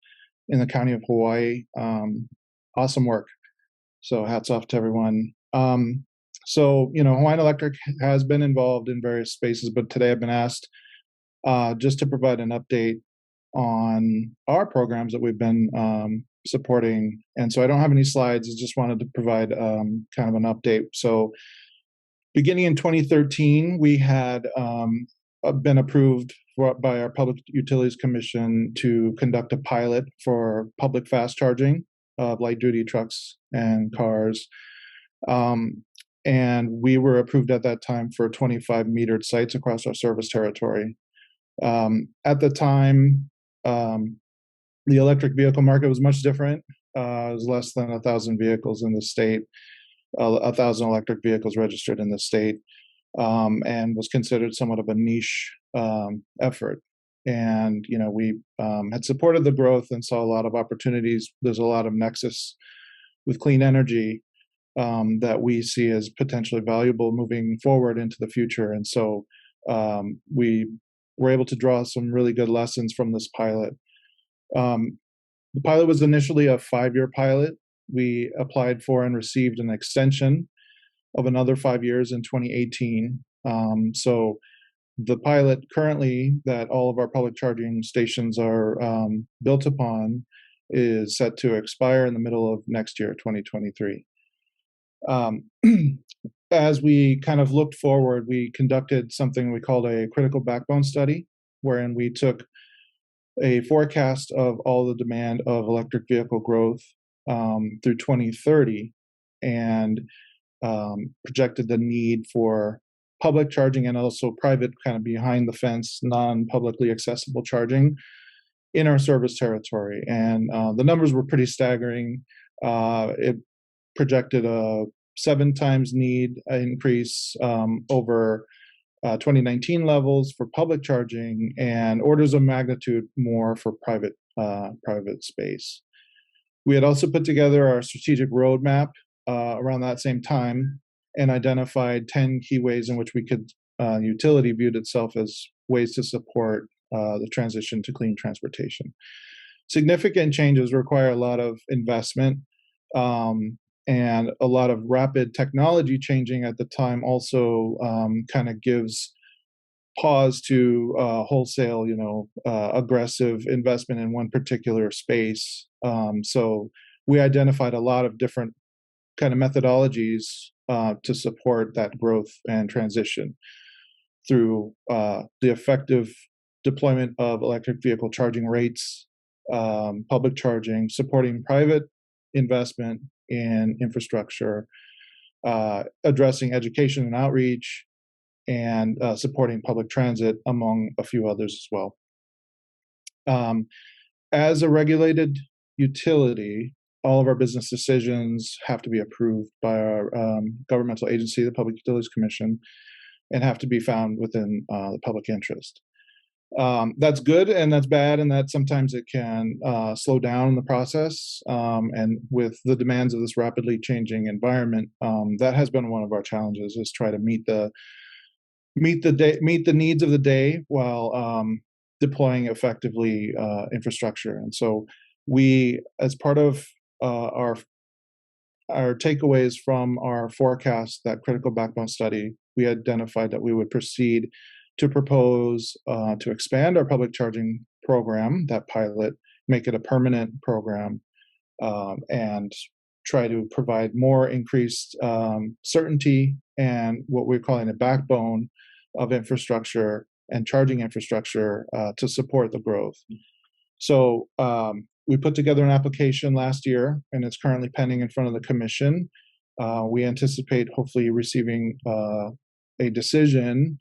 in the County of Hawaii. Awesome work. So hats off to everyone. So, Hawaiian Electric has been involved in various spaces, but today I've been asked just to provide an update on our programs that we've been supporting. And so I don't have any slides. I just wanted to provide kind of an update. So beginning in 2013, we had been approved by our Public Utilities Commission to conduct a pilot for public fast charging of light-duty trucks and cars. And we were approved at that time for 25 metered sites across our service territory. At the time, the electric vehicle market was much different. It was less than 1,000 vehicles in the state, 1,000 electric vehicles registered in the state, and was considered somewhat of a niche effort. And, we had supported the growth and saw a lot of opportunities. There's a lot of nexus with clean energy that we see as potentially valuable moving forward into the future. And so we were able to draw some really good lessons from this pilot. The pilot was initially a 5-year pilot. We applied for and received an extension of another 5 years in 2018. So the pilot currently that all of our public charging stations are built upon is set to expire in the middle of next year, 2023. as we kind of looked forward, we conducted something we called a critical backbone study, wherein we took a forecast of all the demand of electric vehicle growth through 2030 and projected the need for public charging and also private, kind of behind the fence, non-publicly accessible charging in our service territory. And the numbers were pretty staggering. It projected a 7 times need increase over 2019 levels for public charging, and orders of magnitude more for private space. We had also put together our strategic roadmap around that same time and identified 10 key ways in which we could utility viewed itself as ways to support the transition to clean transportation. Significant changes require a lot of investment, and a lot of rapid technology changing at the time also kind of gives pause to wholesale, aggressive investment in one particular space. So we identified a lot of different kind of methodologies to support that growth and transition through the effective deployment of electric vehicle charging rates, public charging, supporting private investment in infrastructure, addressing education and outreach, and supporting public transit, among a few others as well. As a regulated utility, all of our business decisions have to be approved by our governmental agency, the Public Utilities Commission, and have to be found within the public interest. That's good and that's bad, and that sometimes it can slow down the process. And with the demands of this rapidly changing environment, that has been one of our challenges: is try to meet the needs of the day while deploying effectively infrastructure. And so we, as part of our takeaways from our forecast, that critical backbone study, we identified that we would proceed to propose to expand our public charging program, that pilot, make it a permanent program, and try to provide more increased certainty and what we're calling a backbone of infrastructure and charging infrastructure to support the growth. So we put together an application last year, and it's currently pending in front of the commission. We anticipate hopefully receiving a decision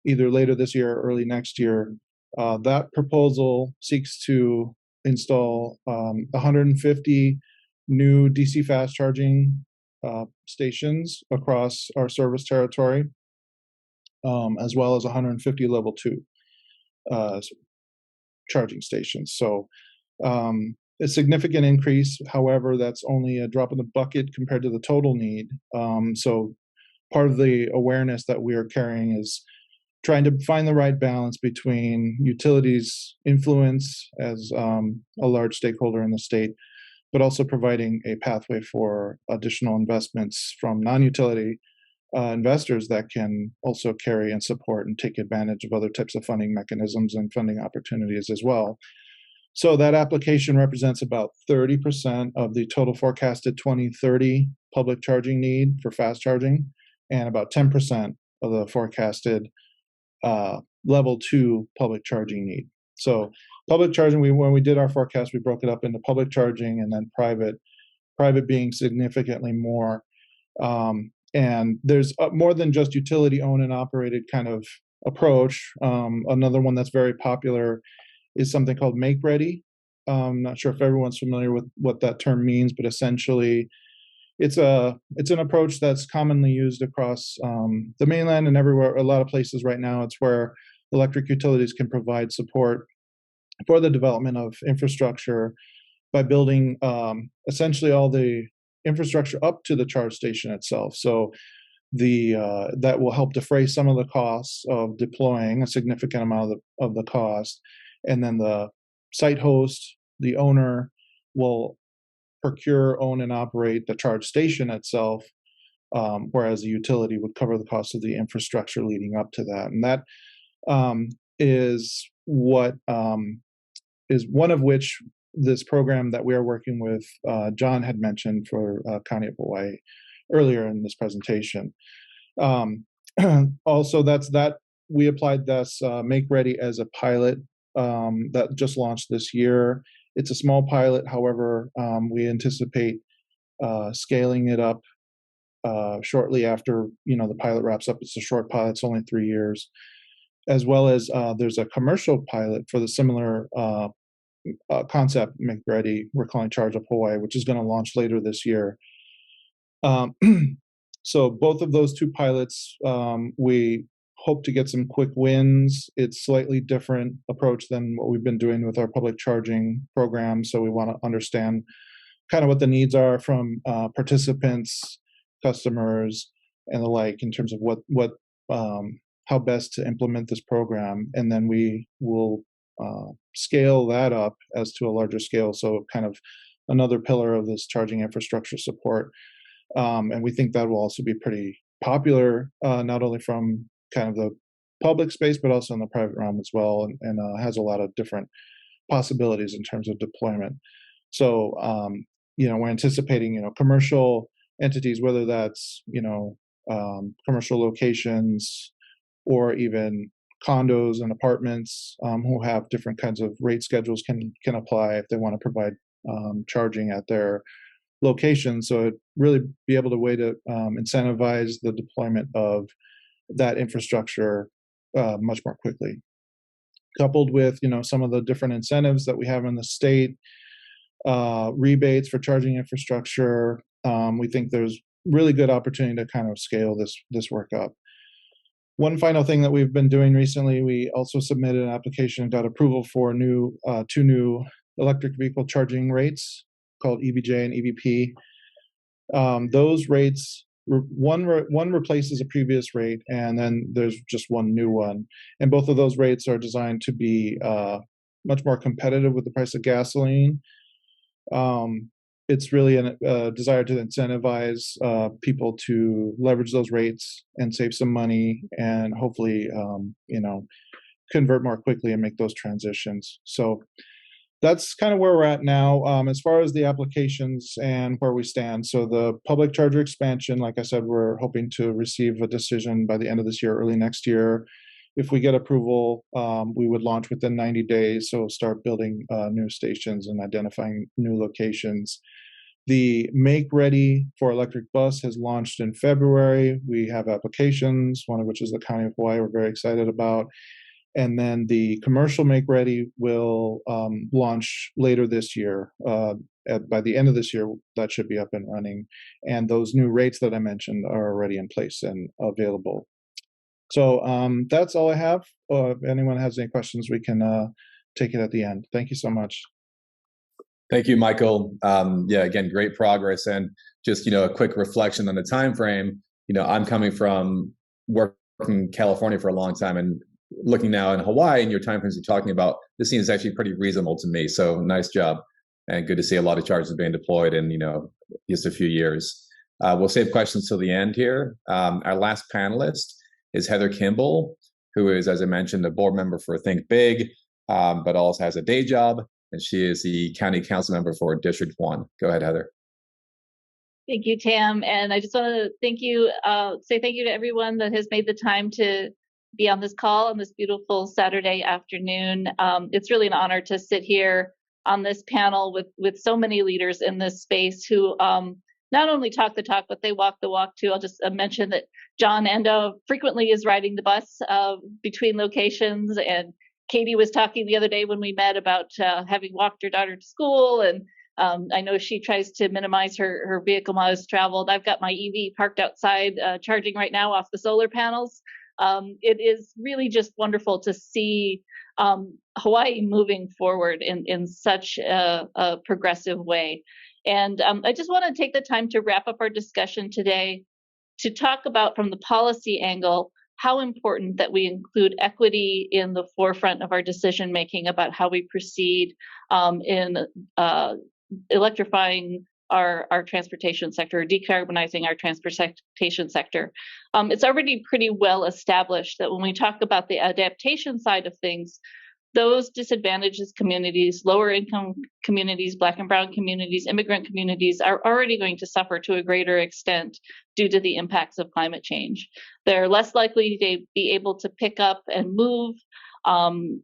either later this year or early next year. That proposal seeks to install 150 new DC fast charging stations across our service territory, as well as 150 level 2 charging stations. So a significant increase. However, that's only a drop in the bucket compared to the total need. So part of the awareness that we are carrying is trying to find the right balance between utilities' influence as a large stakeholder in the state, but also providing a pathway for additional investments from non-utility investors that can also carry and support and take advantage of other types of funding mechanisms and funding opportunities as well. So that application represents about 30% of the total forecasted 2030 public charging need for fast charging, and about 10% of the forecasted level 2 public charging need. So public charging, when we did our forecast, we broke it up into public charging and then private being significantly more. And there's more than just utility owned and operated kind of approach. Another one that's very popular is something called Make Ready. I'm not sure if everyone's familiar with what that term means, but essentially it's an approach that's commonly used across the mainland and everywhere, a lot of places right now. It's where electric utilities can provide support for the development of infrastructure by building essentially all the infrastructure up to the charge station itself. So that will help defray some of the costs of deploying, a significant amount of the cost. And then the site host, the owner, will procure, own, and operate the charge station itself, whereas the utility would cover the cost of the infrastructure leading up to that. And that is what is one of which this program that we are working with John had mentioned for County of Hawaii earlier in this presentation. Also, we applied this Make Ready as a pilot that just launched this year. It's a small pilot, however, we anticipate scaling it up shortly after the pilot wraps up. It's a short pilot; it's only 3 years. As well as there's a commercial pilot for the similar concept, Make Ready. We're calling Charge Up Hawaii, which is going to launch later this year. So both of those two pilots, we hope to get some quick wins. It's slightly different approach than what we've been doing with our public charging program. So we want to understand kind of what the needs are from participants, customers, and the like in terms of how best to implement this program. And then we will scale that up as to a larger scale. So kind of another pillar of this charging infrastructure support. And we think that will also be pretty popular, not only from kind of the public space, but also in the private realm as well, and has a lot of different possibilities in terms of deployment. So, we're anticipating, commercial entities, whether that's, commercial locations or even condos and apartments who have different kinds of rate schedules can apply if they want to provide charging at their location. So it really be able to way to incentivize the deployment of that infrastructure much more quickly, coupled with some of the different incentives that we have in the state, rebates for charging infrastructure. We think there's really good opportunity to kind of scale this work up. One final thing that we've been doing recently, we also submitted an application and got approval for two new electric vehicle charging rates called EVJ and EVP. Those rates, one replaces a previous rate, and then there's just one new one. And both of those rates are designed to be much more competitive with the price of gasoline. It's really a desire to incentivize people to leverage those rates and save some money, and hopefully, convert more quickly and make those transitions. So that's kind of where we're at now as far as the applications and where we stand. So the public charger expansion, like I said, we're hoping to receive a decision by the end of this year, early next year. If we get approval, we would launch within 90 days. So start building new stations and identifying new locations. The Make Ready for electric bus has launched in February. We have applications, one of which is the County of Hawaii we're very excited about. And then the commercial Make Ready will launch later this year. By the end of this year, that should be up and running. And those new rates that I mentioned are already in place and available. So that's all I have. If anyone has any questions, we can take it at the end. Thank you so much. Thank you, Michael. Again, great progress. And just, a quick reflection on the time frame. I'm coming from working in California for a long time, and looking now in Hawaii and your time frames you're talking about, this seems actually pretty reasonable to me. So nice job, and good to see a lot of charges being deployed in just a few years. We'll save questions till the end here. Our last panelist is Heather Kimball, who is, as I mentioned, a board member for Think Big, but also has a day job, and she is the county council member for District 1. Go ahead, Heather. Thank you, Tam. And I just want to say thank you to everyone that has made the time to be on this call on this beautiful Saturday afternoon. It's really an honor to sit here on this panel with so many leaders in this space who not only talk the talk, but they walk the walk too. I'll just mention that John Endo frequently is riding the bus between locations, and Katie was talking the other day when we met about having walked her daughter to school, and I know she tries to minimize her vehicle miles traveled. I've got my EV parked outside charging right now off the solar panels. It is really just wonderful to see Hawaii moving forward in such a progressive way. And I just want to take the time to wrap up our discussion today to talk about, from the policy angle, how important that we include equity in the forefront of our decision making about how we proceed in electrifying our transportation sector, or decarbonizing our transportation sector. It's already pretty well established that when we talk about the adaptation side of things, those disadvantaged communities, lower income communities, Black and Brown communities, immigrant communities are already going to suffer to a greater extent due to the impacts of climate change. They're less likely to be able to pick up and move.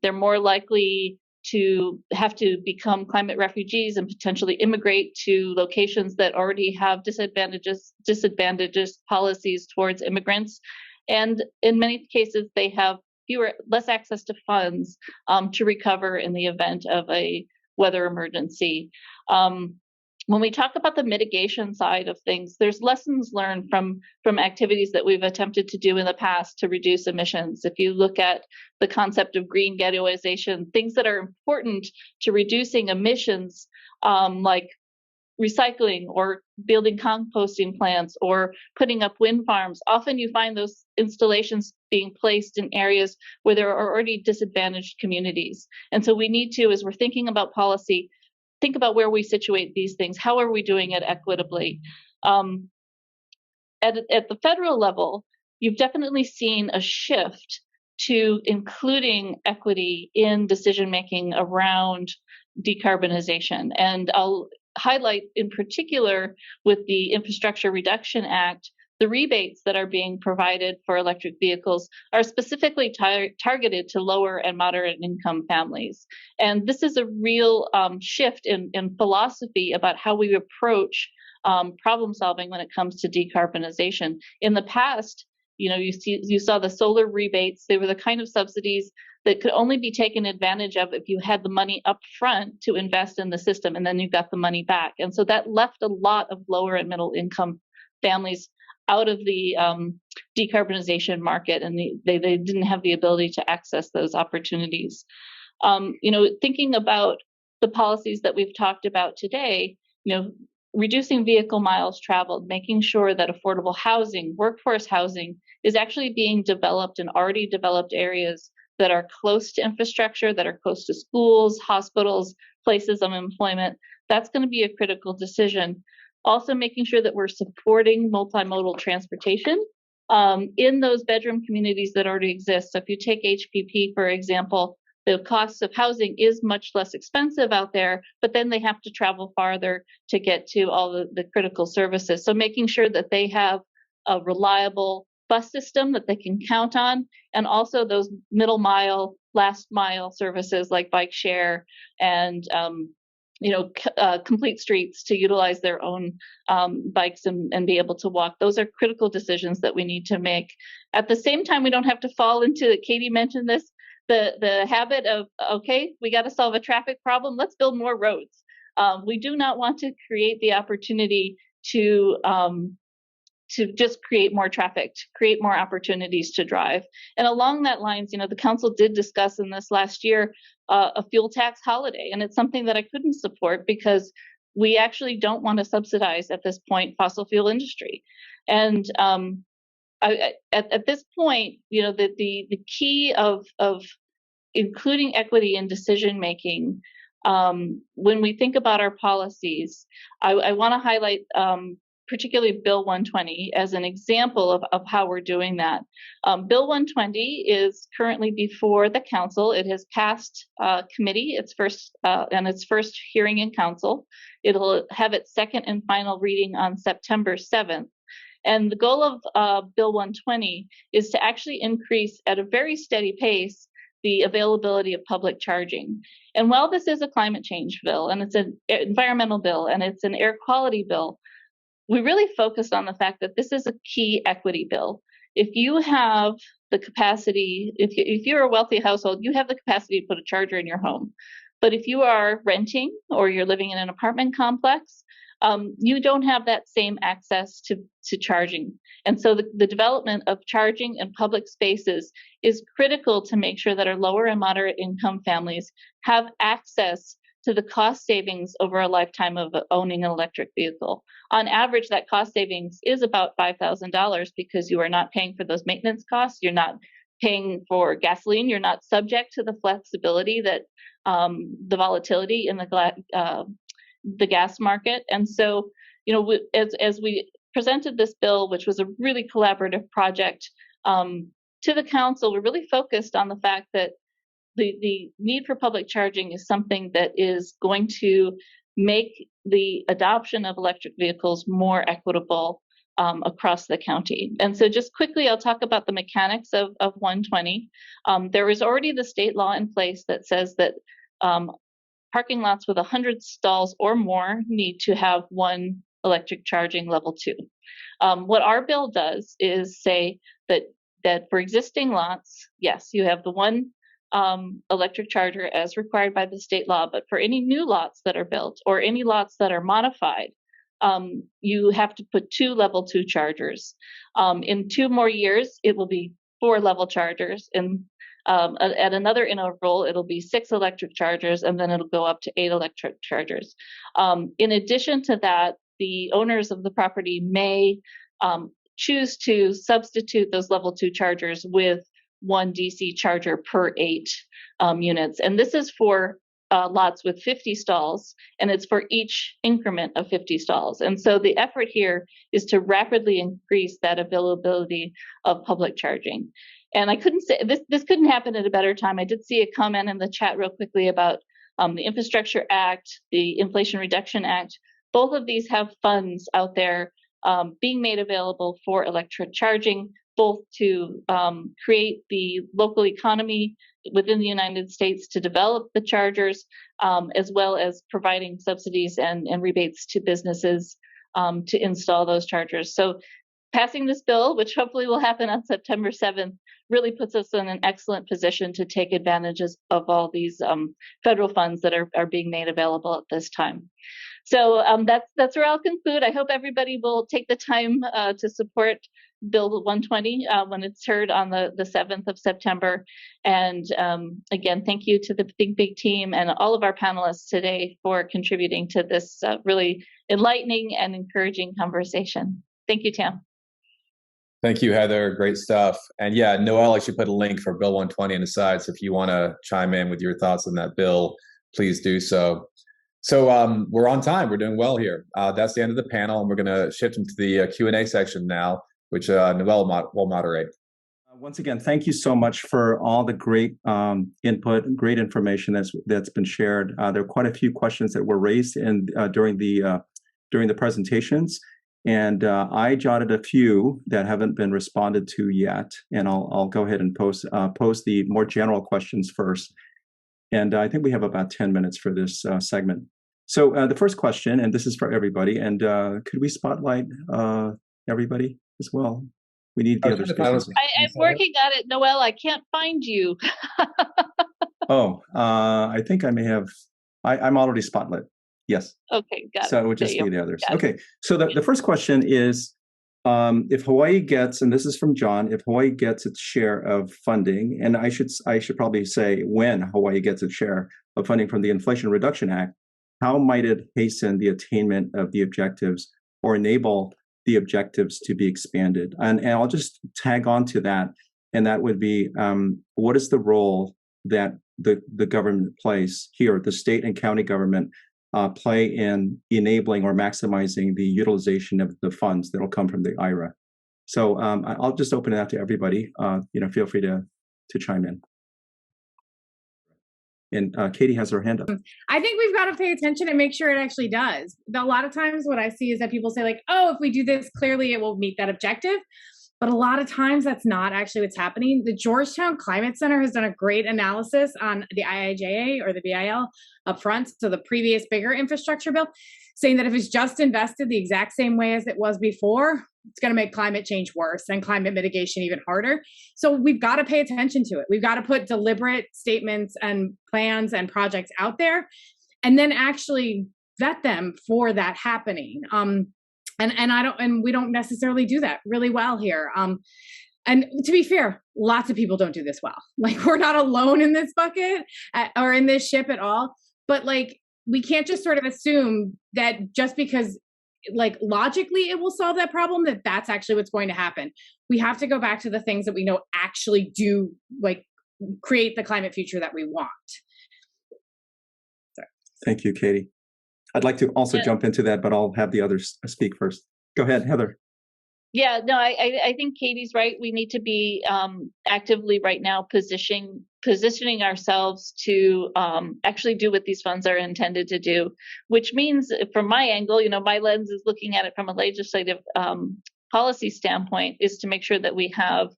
They're more likely to have to become climate refugees and potentially immigrate to locations that already have disadvantageous policies towards immigrants. And in many cases, they have less access to funds to recover in the event of a weather emergency. When we talk about the mitigation side of things, there's lessons learned from activities that we've attempted to do in the past to reduce emissions. If you look at the concept of green ghettoization, things that are important to reducing emissions, like recycling or building composting plants or putting up wind farms, often you find those installations being placed in areas where there are already disadvantaged communities. And so we need to, as we're thinking about policy, think about where we situate these things. How are we doing it equitably? At the federal level, you've definitely seen a shift to including equity in decision-making around decarbonization. And I'll highlight in particular with the Infrastructure Reduction Act, the rebates that are being provided for electric vehicles are specifically targeted to lower and moderate income families. And this is a real shift in philosophy about how we approach problem solving when it comes to decarbonization. In the past, you saw the solar rebates. They were the kind of subsidies that could only be taken advantage of if you had the money up front to invest in the system, and then you got the money back. And so that left a lot of lower and middle income families out of the decarbonization market, and they didn't have the ability to access those opportunities. Thinking about the policies that we've talked about today, reducing vehicle miles traveled, making sure that affordable housing, workforce housing is actually being developed in already developed areas that are close to infrastructure, that are close to schools, hospitals, places of employment. That's going to be a critical decision. Also making sure that we're supporting multimodal transportation in those bedroom communities that already exist. So if you take HPP, for example, the cost of housing is much less expensive out there, but then they have to travel farther to get to all the critical services. So making sure that they have a reliable bus system that they can count on, and also those middle mile, last mile services like bike share and complete streets to utilize their own bikes and be able to walk. Those are critical decisions that we need to make. At the same time, we don't have to fall into, Katie mentioned this, the habit of, okay, we got to solve a traffic problem, let's build more roads. We do not want to create the opportunity to just create more traffic, to create more opportunities to drive. And along that lines, the council did discuss in this last year a fuel tax holiday, and it's something that I couldn't support because we actually don't want to subsidize at this point fossil fuel industry. And at this point, the key of including equity in decision making, when we think about our policies, I want to highlight particularly Bill 120 as an example of how we're doing that. Bill 120 is currently before the council. It has passed committee, its first hearing in council. It'll have its second and final reading on September 7th. And the goal of Bill 120 is to actually increase at a very steady pace the availability of public charging. And while this is a climate change bill, and it's an environmental bill, and it's an air quality bill, we really focused on the fact that this is a key equity bill. If you have the capacity, if you're a wealthy household, you have the capacity to put a charger in your home. But if you are renting or you're living in an apartment complex, you don't have that same access to charging. And so the development of charging in public spaces is critical to make sure that our lower and moderate income families have access to the cost savings over a lifetime of owning an electric vehicle. On average, that cost savings is about $5,000 because you are not paying for those maintenance costs, you're not paying for gasoline, you're not subject to the flexibility that the volatility in the gas market. And so, as we presented this bill, which was a really collaborative project to the council, we're really focused on the fact that the need for public charging is something that is going to make the adoption of electric vehicles more equitable across the county. And so just quickly, I'll talk about the mechanics of 120. There is already the state law in place that says that parking lots with 100 stalls or more need to have one electric charging level 2. What our bill does is say that for existing lots, yes, you have the one electric charger as required by the state law, but for any new lots that are built or any lots that are modified, you have to put 2 level 2 chargers. In 2 more years, it will be 4 level chargers, and at another interval, it'll be 6 electric chargers, and then it'll go up to 8 electric chargers. In addition to that, the owners of the property may choose to substitute those level 2 chargers with 1 DC charger per 8 units. And this is for lots with 50 stalls, and it's for each increment of 50 stalls. And so the effort here is to rapidly increase that availability of public charging. And I couldn't say this couldn't happen at a better time. I did see a comment in the chat real quickly about the Infrastructure Act, the Inflation Reduction Act. Both of these have funds out there being made available for electric charging, both to create the local economy within the United States to develop the chargers, as well as providing subsidies and rebates to businesses to install those chargers. So passing this bill, which hopefully will happen on September 7th, really puts us in an excellent position to take advantages of all these federal funds that are being made available at this time. So that's where I'll conclude. I hope everybody will take the time to support Bill 120 when it's heard on the 7th of September. And again, thank you to the Think Big team and all of our panelists today for contributing to this really enlightening and encouraging conversation. Thank you, Tam. Thank you, Heather. Great stuff. And yeah, Noelle actually put a link for Bill 120 in the side. So if you want to chime in with your thoughts on that bill, please do so. So we're on time. We're doing well here. That's the end of the panel, and we're going to shift into the Q&A section now, which Noelle will moderate. Once again, thank you so much for all the great input and great information that's been shared. There are quite a few questions that were raised during the presentations, and I jotted a few that haven't been responded to yet, and I'll go ahead and pose the more general questions first. And I think we have about 10 minutes for this segment. So the first question, and this is for everybody, and could we spotlight everybody as well? We need the other speakers. I'm working on it, Noelle. I can't find you. I think I may have. I'm already spotlit. Yes. Okay, got it. So it would just be the others. Got it. Okay. So the first question is, if Hawaii gets, and this is from John, if Hawaii gets its share of funding, and I should probably say when Hawaii gets its share of funding from the Inflation Reduction Act, how might it hasten the attainment of the objectives or enable the objectives to be expanded? And I'll just tag on to that, and that would be, what is the role that the government plays here, the state and county government play in enabling or maximizing the utilization of the funds that will come from the IRA? So I'll just open it up to everybody. Feel free to chime in. And Katie has her hand up. I think we've got to pay attention and make sure it actually does. A lot of times what I see is that people say like, oh, if we do this, clearly it will meet that objective. But a lot of times that's not actually what's happening. The Georgetown Climate Center has done a great analysis on the IIJA or the BIL up front, so the previous bigger infrastructure bill, saying that if it's just invested the exact same way as it was before, it's going to make climate change worse and climate mitigation even harder. So we've got to pay attention to it. We've got to put deliberate statements and plans and projects out there and then actually vet them for that happening. And we don't necessarily do that really well here. And to be fair, lots of people don't do this well. Like, we're not alone in this bucket or in this ship at all. But like, we can't just sort of assume that just because like logically it will solve that problem, that's actually what's going to happen. We have to go back to the things that we know actually do like create the climate future that we want. Sorry. Thank you, Katie. I'd like to also jump into that, but I'll have the others speak first. Go ahead, Heather. Yeah, no, I think Katie's right. We need to be actively right now positioning ourselves to actually do what these funds are intended to do, which means from my angle, my lens is looking at it from a legislative policy standpoint, is to make sure that we have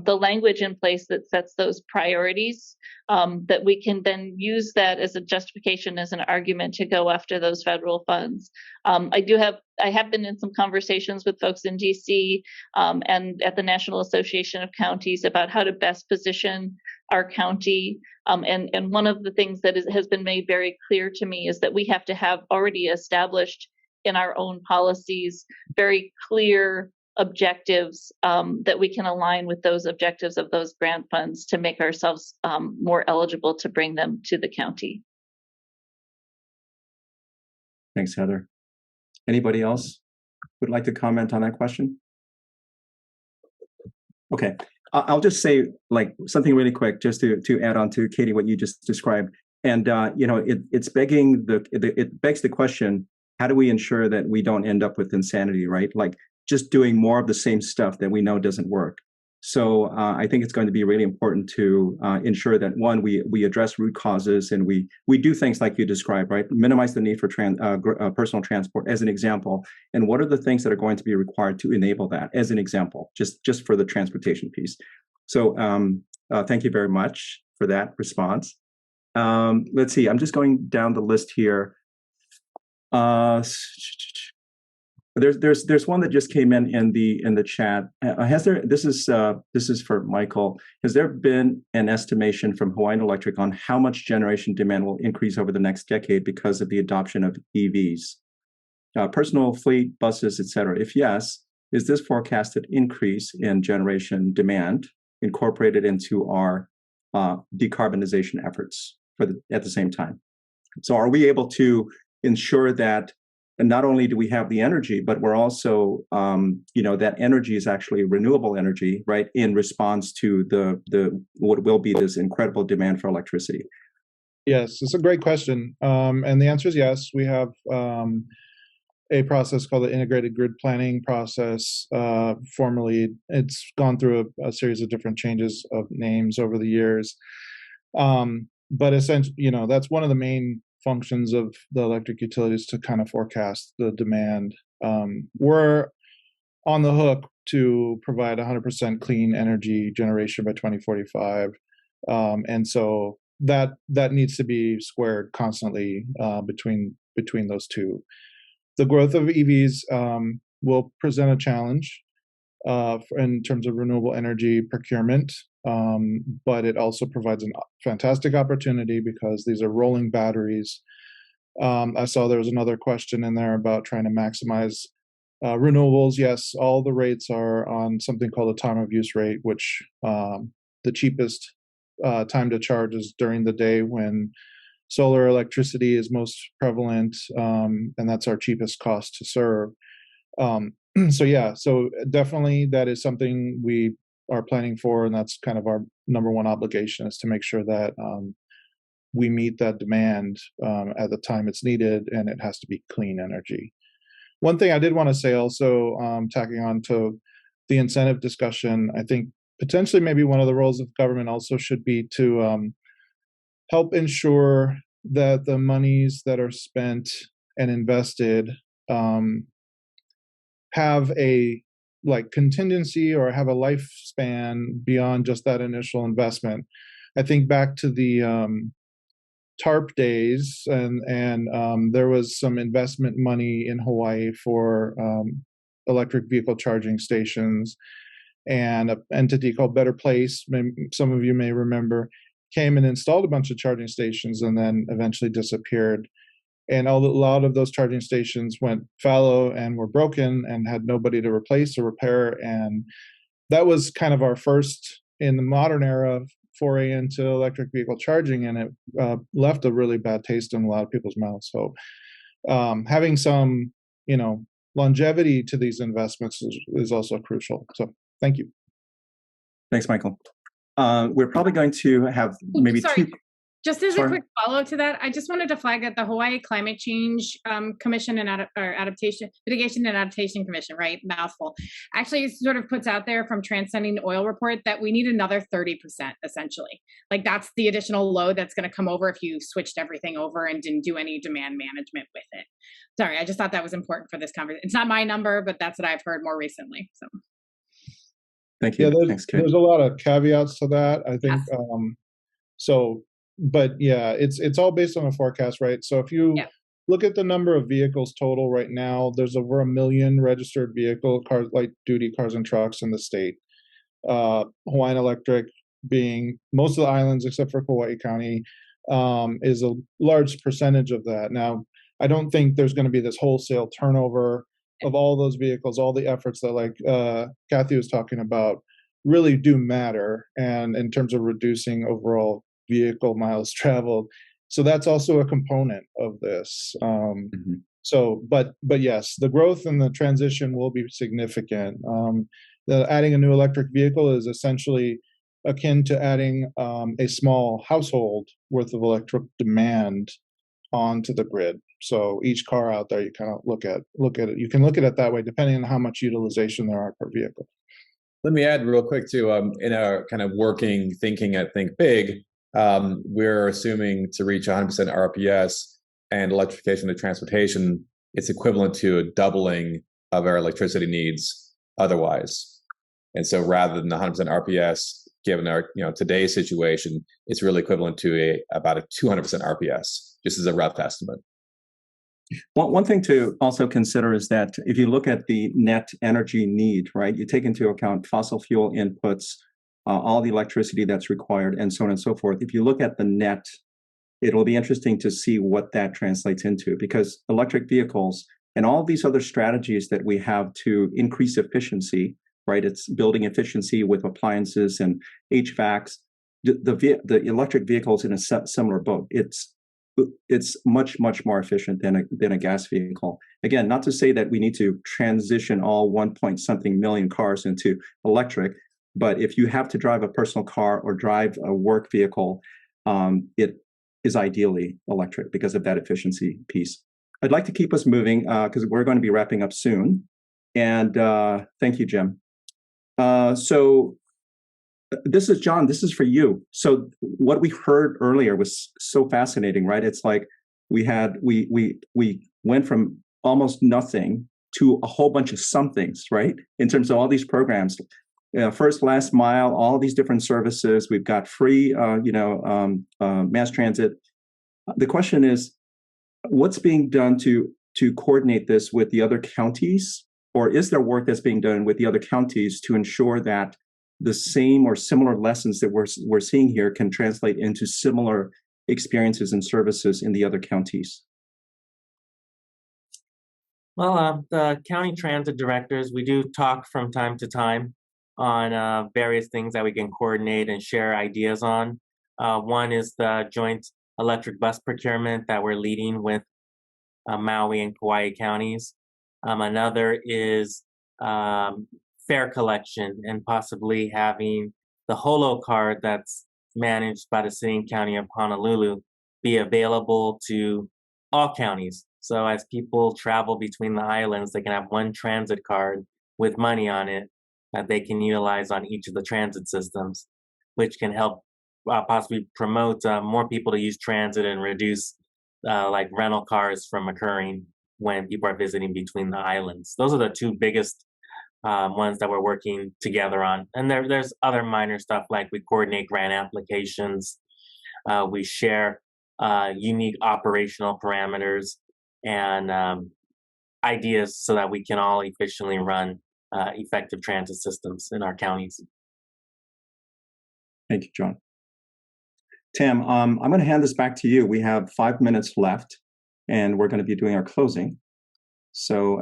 the language in place that sets those priorities, that we can then use that as a justification, as an argument to go after those federal funds. I have been in some conversations with folks in DC and at the National Association of Counties about how to best position our county. And one of the things that has been made very clear to me is that we have to have already established in our own policies very clear objectives that we can align with those objectives of those grant funds to make ourselves more eligible to bring them to the county. Thanks, Heather. Anybody else would like to comment on that question? Okay, I'll just say like something really quick, just to add on to Katie what you just described. And it begs the question: how do we ensure that we don't end up with insanity, right? Like just doing more of the same stuff that we know doesn't work. So I think it's going to be really important to ensure that, one, we address root causes, and we do things like you described, right? Minimize the need for personal transport as an example. And what are the things that are going to be required to enable that as an example, just for the transportation piece. So thank you very much for that response. Let's see, I'm just going down the list here. There's one that just came in the chat. This is for Michael. Has there been an estimation from Hawaiian Electric on how much generation demand will increase over the next decade because of the adoption of EVs, personal fleet, buses, etc.? If yes, is this forecasted increase in generation demand incorporated into our decarbonization efforts at the same time? So are we able to ensure that? And not only do we have the energy, but we're also, that energy is actually renewable energy, right? In response to what will be this incredible demand for electricity. Yes, it's a great question. And the answer is yes. We have a process called the Integrated Grid Planning process. Formerly, it's gone through a series of different changes of names over the years. But essentially, that's one of the main functions of the electric utilities to kind of forecast the demand. We're on the hook to provide 100% clean energy generation by 2045. And so that needs to be squared constantly between those two. The growth of EVs will present a challenge in terms of renewable energy procurement, but it also provides a fantastic opportunity because these are rolling batteries. I saw there was another question in there about trying to maximize renewables. Yes, all the rates are on something called a time of use rate, which the cheapest time to charge is during the day when solar electricity is most prevalent, and that's our cheapest cost to serve. So definitely that is something we are planning for, and that's kind of our number one obligation, is to make sure that we meet that demand at the time it's needed, and it has to be clean energy. One thing I did want to say also, tacking on to the incentive discussion, I think potentially maybe one of the roles of government also should be to help ensure that the monies that are spent and invested have a contingency or have a lifespan beyond just that initial investment. I think back to the TARP days, and there was some investment money in Hawaii for electric vehicle charging stations, and an entity called Better Place, some of you may remember, came and installed a bunch of charging stations and then eventually disappeared. And a lot of those charging stations went fallow and were broken and had nobody to replace or repair. And that was kind of our first, in the modern era, foray into electric vehicle charging, and it left a really bad taste in a lot of people's mouths. So having some, longevity to these investments is also crucial. So thank you. Thanks, Michael. We're probably going to have maybe two. Just as Sure. a quick follow-up to that, I just wanted to flag that the Hawaii Climate Change Commission and Mitigation and Adaptation Commission, right, mouthful, actually sort of puts out there from Transcending the Oil Report that we need another 30%, essentially. Like that's the additional load that's going to come over if you switched everything over and didn't do any demand management with it. Sorry, I just thought that was important for this conversation. It's not my number, but that's what I've heard more recently. So. Thank you. Yeah, Thanks, Kate. there's a lot of caveats to that. I think but yeah, it's all based on a forecast, right? So if you look at the number of vehicles total right now, there's over 1 million registered vehicle cars, light duty cars and trucks in the state. Hawaiian Electric being most of the islands except for Kauai County is a large percentage of that. Now, I don't think there's going to be this wholesale turnover of all those vehicles. All the efforts that like Kathy was talking about really do matter, and in terms of reducing overall vehicle miles traveled. So that's also a component of this. So, but yes, the growth and the transition will be significant. Adding a new electric vehicle is essentially akin to adding a small household worth of electric demand onto the grid. So each car out there, you kind of look at it. You can look at it that way, depending on how much utilization there are per vehicle. Let me add real quick too, in our kind of working thinking at Think Big, we're assuming to reach 100% RPS and electrification of transportation, it's equivalent to a doubling of our electricity needs otherwise. And so rather than 100% RPS, given our today's situation, it's really equivalent to about a 200% RPS, just as a rough estimate. One thing to also consider is that if you look at the net energy need, right, you take into account fossil fuel inputs, all the electricity that's required, and so on and so forth. If you look at the net, it'll be interesting to see what that translates into, because electric vehicles and all these other strategies that we have to increase efficiency, right? It's building efficiency with appliances and HVACs. The electric vehicles in a similar boat. It's much more efficient than a gas vehicle. Again, not to say that we need to transition all 1-point-something million cars into electric, but if you have to drive a personal car or drive a work vehicle, it is ideally electric because of that efficiency piece. I'd like to keep us moving because we're going to be wrapping up soon. And thank you, Jim. So this is John. This is for you. So what we heard earlier was so fascinating, right? It's like we went from almost nothing to a whole bunch of somethings, right? In terms of all these programs, first, last mile, all these different services. We've got free, mass transit. The question is, what's being done to coordinate this with the other counties, or is there work that's being done with the other counties to ensure that the same or similar lessons that we're seeing here can translate into similar experiences and services in the other counties? Well, the county transit directors, we do talk from time to time on various things that we can coordinate and share ideas on. One is the joint electric bus procurement that we're leading with Maui and Kauai counties. Another is fare collection and possibly having the Holo card that's managed by the city and county of Honolulu be available to all counties. So as people travel between the islands, they can have one transit card with money on it that they can utilize on each of the transit systems, which can help possibly promote more people to use transit and reduce like rental cars from occurring when people are visiting between the islands. Those are the two biggest ones that we're working together on. And there's other minor stuff like we coordinate grant applications, we share unique operational parameters and ideas so that we can all efficiently run effective transit systems in our counties. Thank you, John. Tam, I'm going to hand this back to you. We have 5 minutes left, and we're going to be doing our closing. So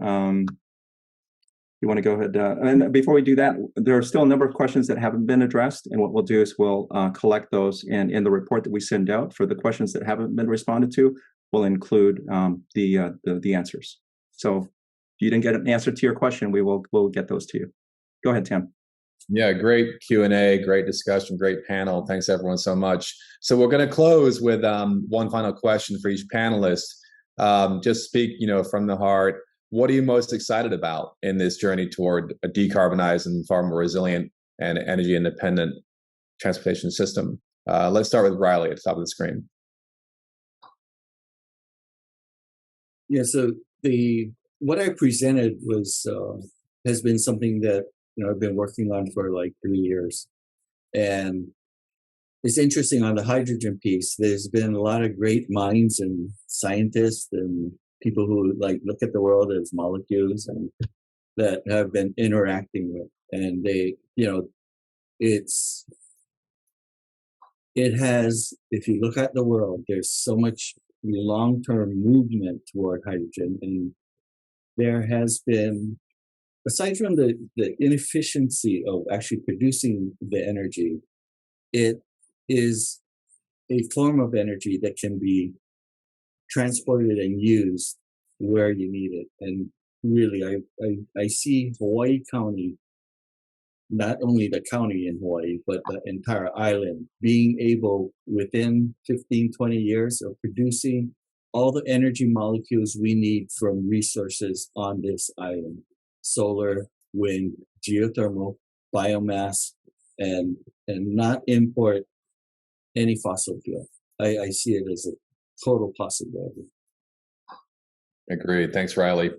you want to go ahead? And before we do that, there are still a number of questions that haven't been addressed. And what we'll do is we'll collect those, and in the report that we send out for the questions that haven't been responded to, we'll include the answers. So if you didn't get an answer to your question, we'll get those to you. Go ahead, Tam. Yeah, great Q&A, great discussion, great panel. Thanks everyone so much. So we're going to close with one final question for each panelist. Just speak, from the heart. What are you most excited about in this journey toward a decarbonized and far more resilient and energy independent transportation system? Let's start with Riley at the top of the screen. Yeah, so what I presented has been something that I've been working on for like 3 years, and it's interesting on the hydrogen piece. There's been a lot of great minds and scientists and people who look at the world as molecules and that have been interacting with, and it has. If you look at the world, there's so much long-term movement toward hydrogen, and there has been, aside from the inefficiency of actually producing the energy, it is a form of energy that can be transported and used where you need it. And really, I see Hawaii County, not only the county in Hawaii, but the entire island, being able within 15, 20 years of producing all the energy molecules we need from resources on this island: solar, wind, geothermal, biomass, and not import any fossil fuel. I see it as a total possibility. Agreed. Thanks, Riley.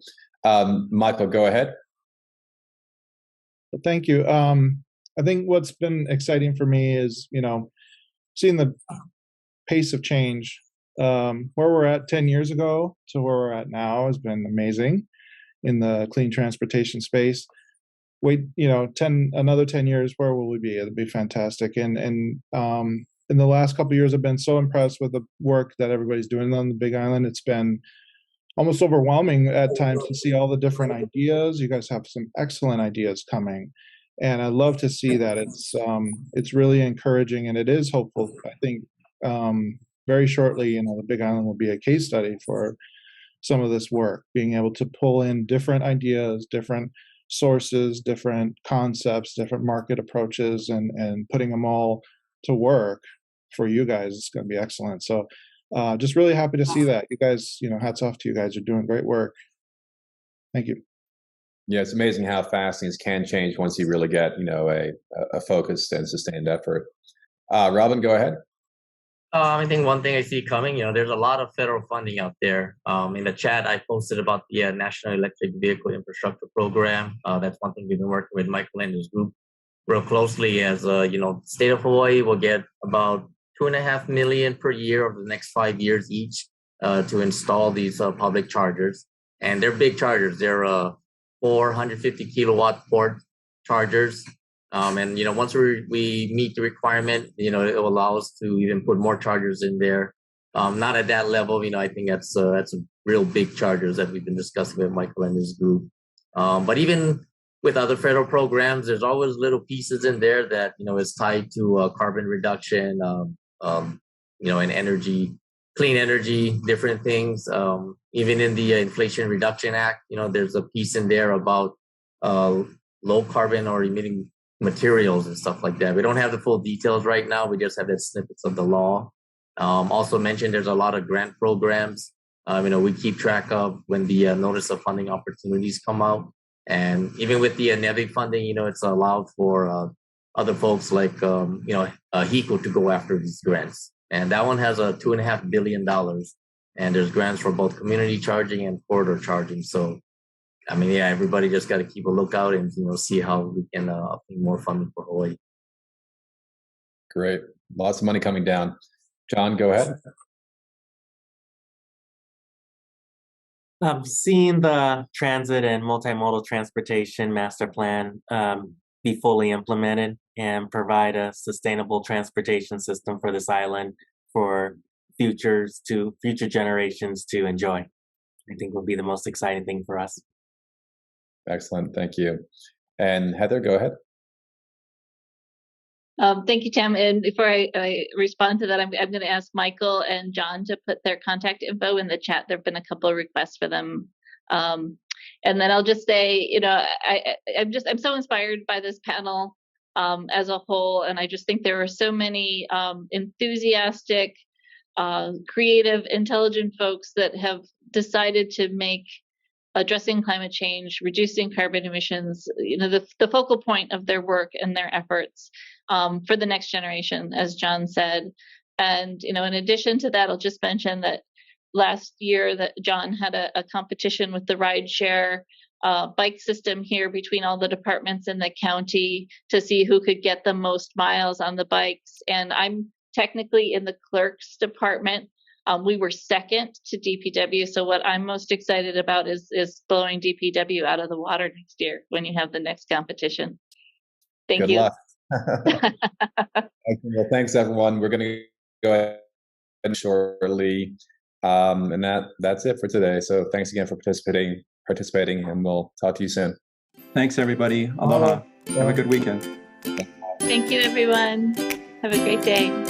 Michael, go ahead. Thank you. I think what's been exciting for me is, seeing the pace of change. Where we're at 10 years ago to where we're at now has been amazing in the clean transportation space. Wait, another 10 years, where will we be? It'll be fantastic. And in the last couple of years, I've been so impressed with the work that everybody's doing on the Big Island. It's been almost overwhelming at times to see all the different ideas. You guys have some excellent ideas coming, and I love to see that. It's really encouraging, and it is hopeful. I think very shortly, the Big Island will be a case study for some of this work, being able to pull in different ideas, different sources, different concepts, different market approaches, and putting them all to work for you guys. It's going to be excellent. So just really happy to see that. You guys, hats off to you guys. You're doing great work. Thank you. Yeah, it's amazing how fast things can change once you really get, a focused and sustained effort. Robin, go ahead. I think one thing I see coming, there's a lot of federal funding out there. In the chat, I posted about the National Electric Vehicle Infrastructure Program. That's one thing we've been working with Michael and his group real closely. As state of Hawaii will get about $2.5 million per year over the next 5 years each to install these public chargers, and they're big chargers. They're 450 kilowatt port chargers. And once we meet the requirement, it will allow us to even put more chargers in there. Not at that level, I think that's real big chargers that we've been discussing with Michael and his group. But even with other federal programs, there's always little pieces in there that is tied to carbon reduction, and energy, clean energy, different things. Even in the Inflation Reduction Act, there's a piece in there about low carbon or emitting materials and stuff like that. We don't have the full details right now. We just have the snippets of the law. Also mentioned, there's a lot of grant programs. We keep track of when the notice of funding opportunities come out. And even with the NEVI funding, it's allowed for other folks like, HECO to go after these grants. And that one has a $2.5 billion. And there's grants for both community charging and corridor charging. So everybody just got to keep a lookout and see how we can obtain more funding for Hawaii. Great, lots of money coming down. John, go ahead. Seeing the transit and multimodal transportation master plan be fully implemented and provide a sustainable transportation system for this island for future generations to enjoy, I think will be the most exciting thing for us. Excellent, thank you. And Heather, go ahead. Thank you, Tim. And before I respond to that, I'm going to ask Michael and John to put their contact info in the chat. There have been a couple of requests for them. And then I'll just say, I'm so inspired by this panel. as a whole. And I just think there are so many enthusiastic, creative, intelligent folks that have decided to make addressing climate change, reducing carbon emissions, the focal point of their work and their efforts for the next generation, as John said. And, in addition to that, I'll just mention that last year that John had a competition with the rideshare bike system here between all the departments in the county to see who could get the most miles on the bikes. And I'm technically in the clerk's department. We were second to DPW. So what I'm most excited about is blowing DPW out of the water next year when you have the next competition. Thank Good you. luck. Well, thanks everyone. We're going to go ahead shortly. And that's it for today. So thanks again for participating, and we'll talk to you soon. Thanks, everybody. Aloha. Have a good weekend. Thank you, everyone. Have a great day.